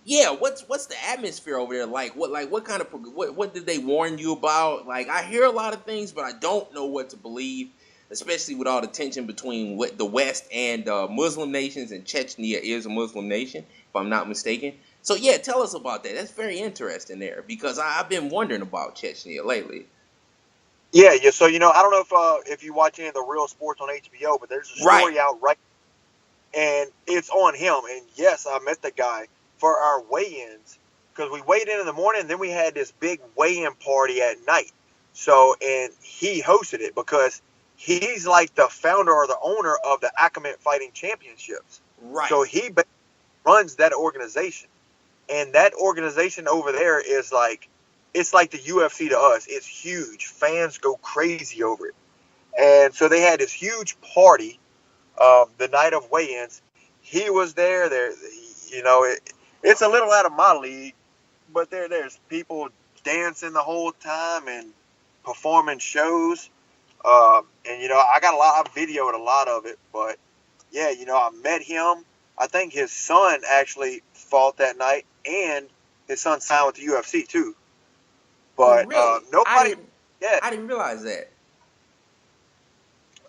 yeah, what's the atmosphere over there like? What kind of what did they warn you about? Like, I hear a lot of things, but I don't know what to believe, especially with all the tension between the West and Muslim nations, and Chechnya is a Muslim nation, if I'm not mistaken. So yeah, tell us about that. That's very interesting there, because I've been wondering about Chechnya lately. Yeah. So I don't know if you watch any of the Real Sports on HBO, but there's a story out right, and it's on him. And yes, I met the guy for our weigh-ins, because we weighed in the morning, and then we had this big weigh-in party at night. So, and he hosted it because he's like the founder or the owner of the Akamit Fighting Championships. Right. So he runs that organization, and that organization over there is like, it's like the UFC to us. It's huge. Fans go crazy over it. And so they had this huge party the night of weigh-ins. He was there. It's a little out of my league, but there's people dancing the whole time and performing shows. I videoed a lot of it, but yeah, I met him. I think his son actually fought that night, and his son signed with the UFC too. But really? nobody. I didn't realize that.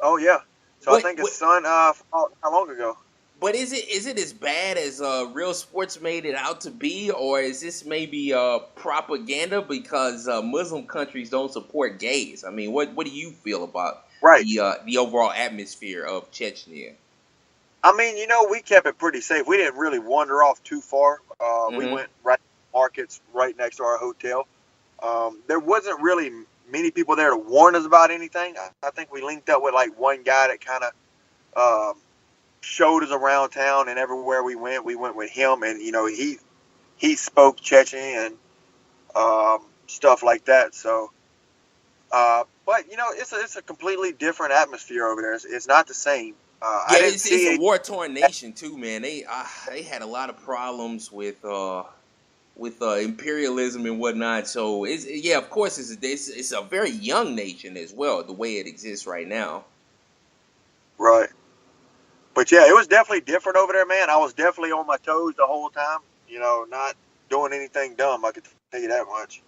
Oh yeah. So I think his son fought how long ago? But is it as bad as Real Sports made it out to be, or is this maybe propaganda because Muslim countries don't support gays? I mean, what do you feel about the overall atmosphere of Chechnya? I mean, we kept it pretty safe. We didn't really wander off too far. We went right to markets right next to our hotel. There wasn't really many people there to warn us about anything. I think we linked up with like one guy that kind of showed us around town, and everywhere we went with him, and he spoke Chechen and stuff like that. So, but it's a completely different atmosphere over there. It's not the same. It's a war-torn nation too, man. They had a lot of problems with imperialism and whatnot. So of course it's a very young nation as well, the way it exists right now. Right. But yeah, it was definitely different over there, man. I was definitely on my toes the whole time, not doing anything dumb. I can tell you that much.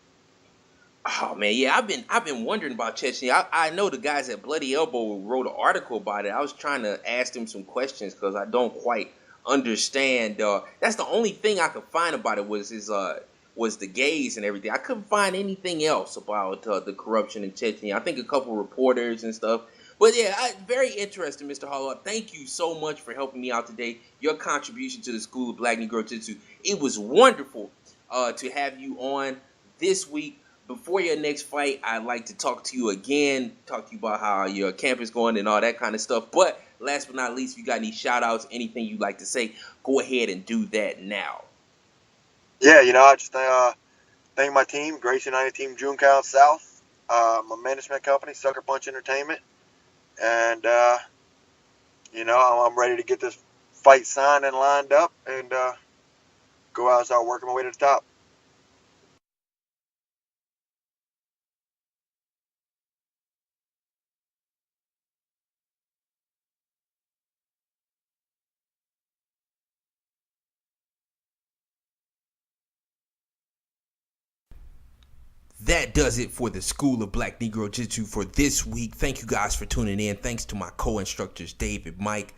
Oh man, yeah, I've been wondering about Chechnya. I know the guys at Bloody Elbow wrote an article about it. I was trying to ask them some questions because I don't quite understand. That's the only thing I could find about it was the gays and everything. I couldn't find anything else about the corruption in Chechnya. I think a couple reporters and stuff. But yeah, very interesting, Mr. Holobaugh. Thank you so much for helping me out today. Your contribution to the School of BlackNegroJitsu. It was wonderful to have you on this week. Before your next fight, I'd like to talk to you again, talk to you about how your camp is going and all that kind of stuff. But last but not least, if you got any shout-outs, anything you'd like to say, go ahead and do that now. Yeah, I just thank my team, Grace United Team Junetown South, my management company, Sucker Punch Entertainment, And, I'm ready to get this fight signed and lined up and go out and start working my way to the top. That does it for the School of Black Negro Jitsu for this week. Thank you guys for tuning in. Thanks to my co-instructors, David, Mike.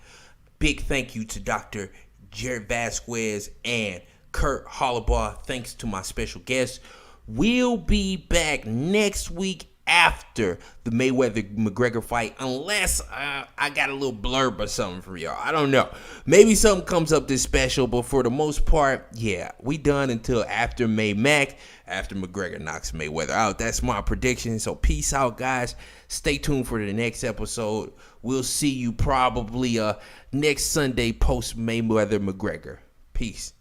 Big thank you to Dr. Yared Vasquez and Kurt Holobaugh. Thanks to my special guests. We'll be back next week after the Mayweather-McGregor fight, unless I got a little blurb or something for y'all. I don't know. Maybe something comes up this special, but for the most part, yeah, we done until after Maymac, after McGregor knocks Mayweather out. That's my prediction. So peace out, guys. Stay tuned for the next episode. We'll see you probably next Sunday post Mayweather-McGregor. Peace.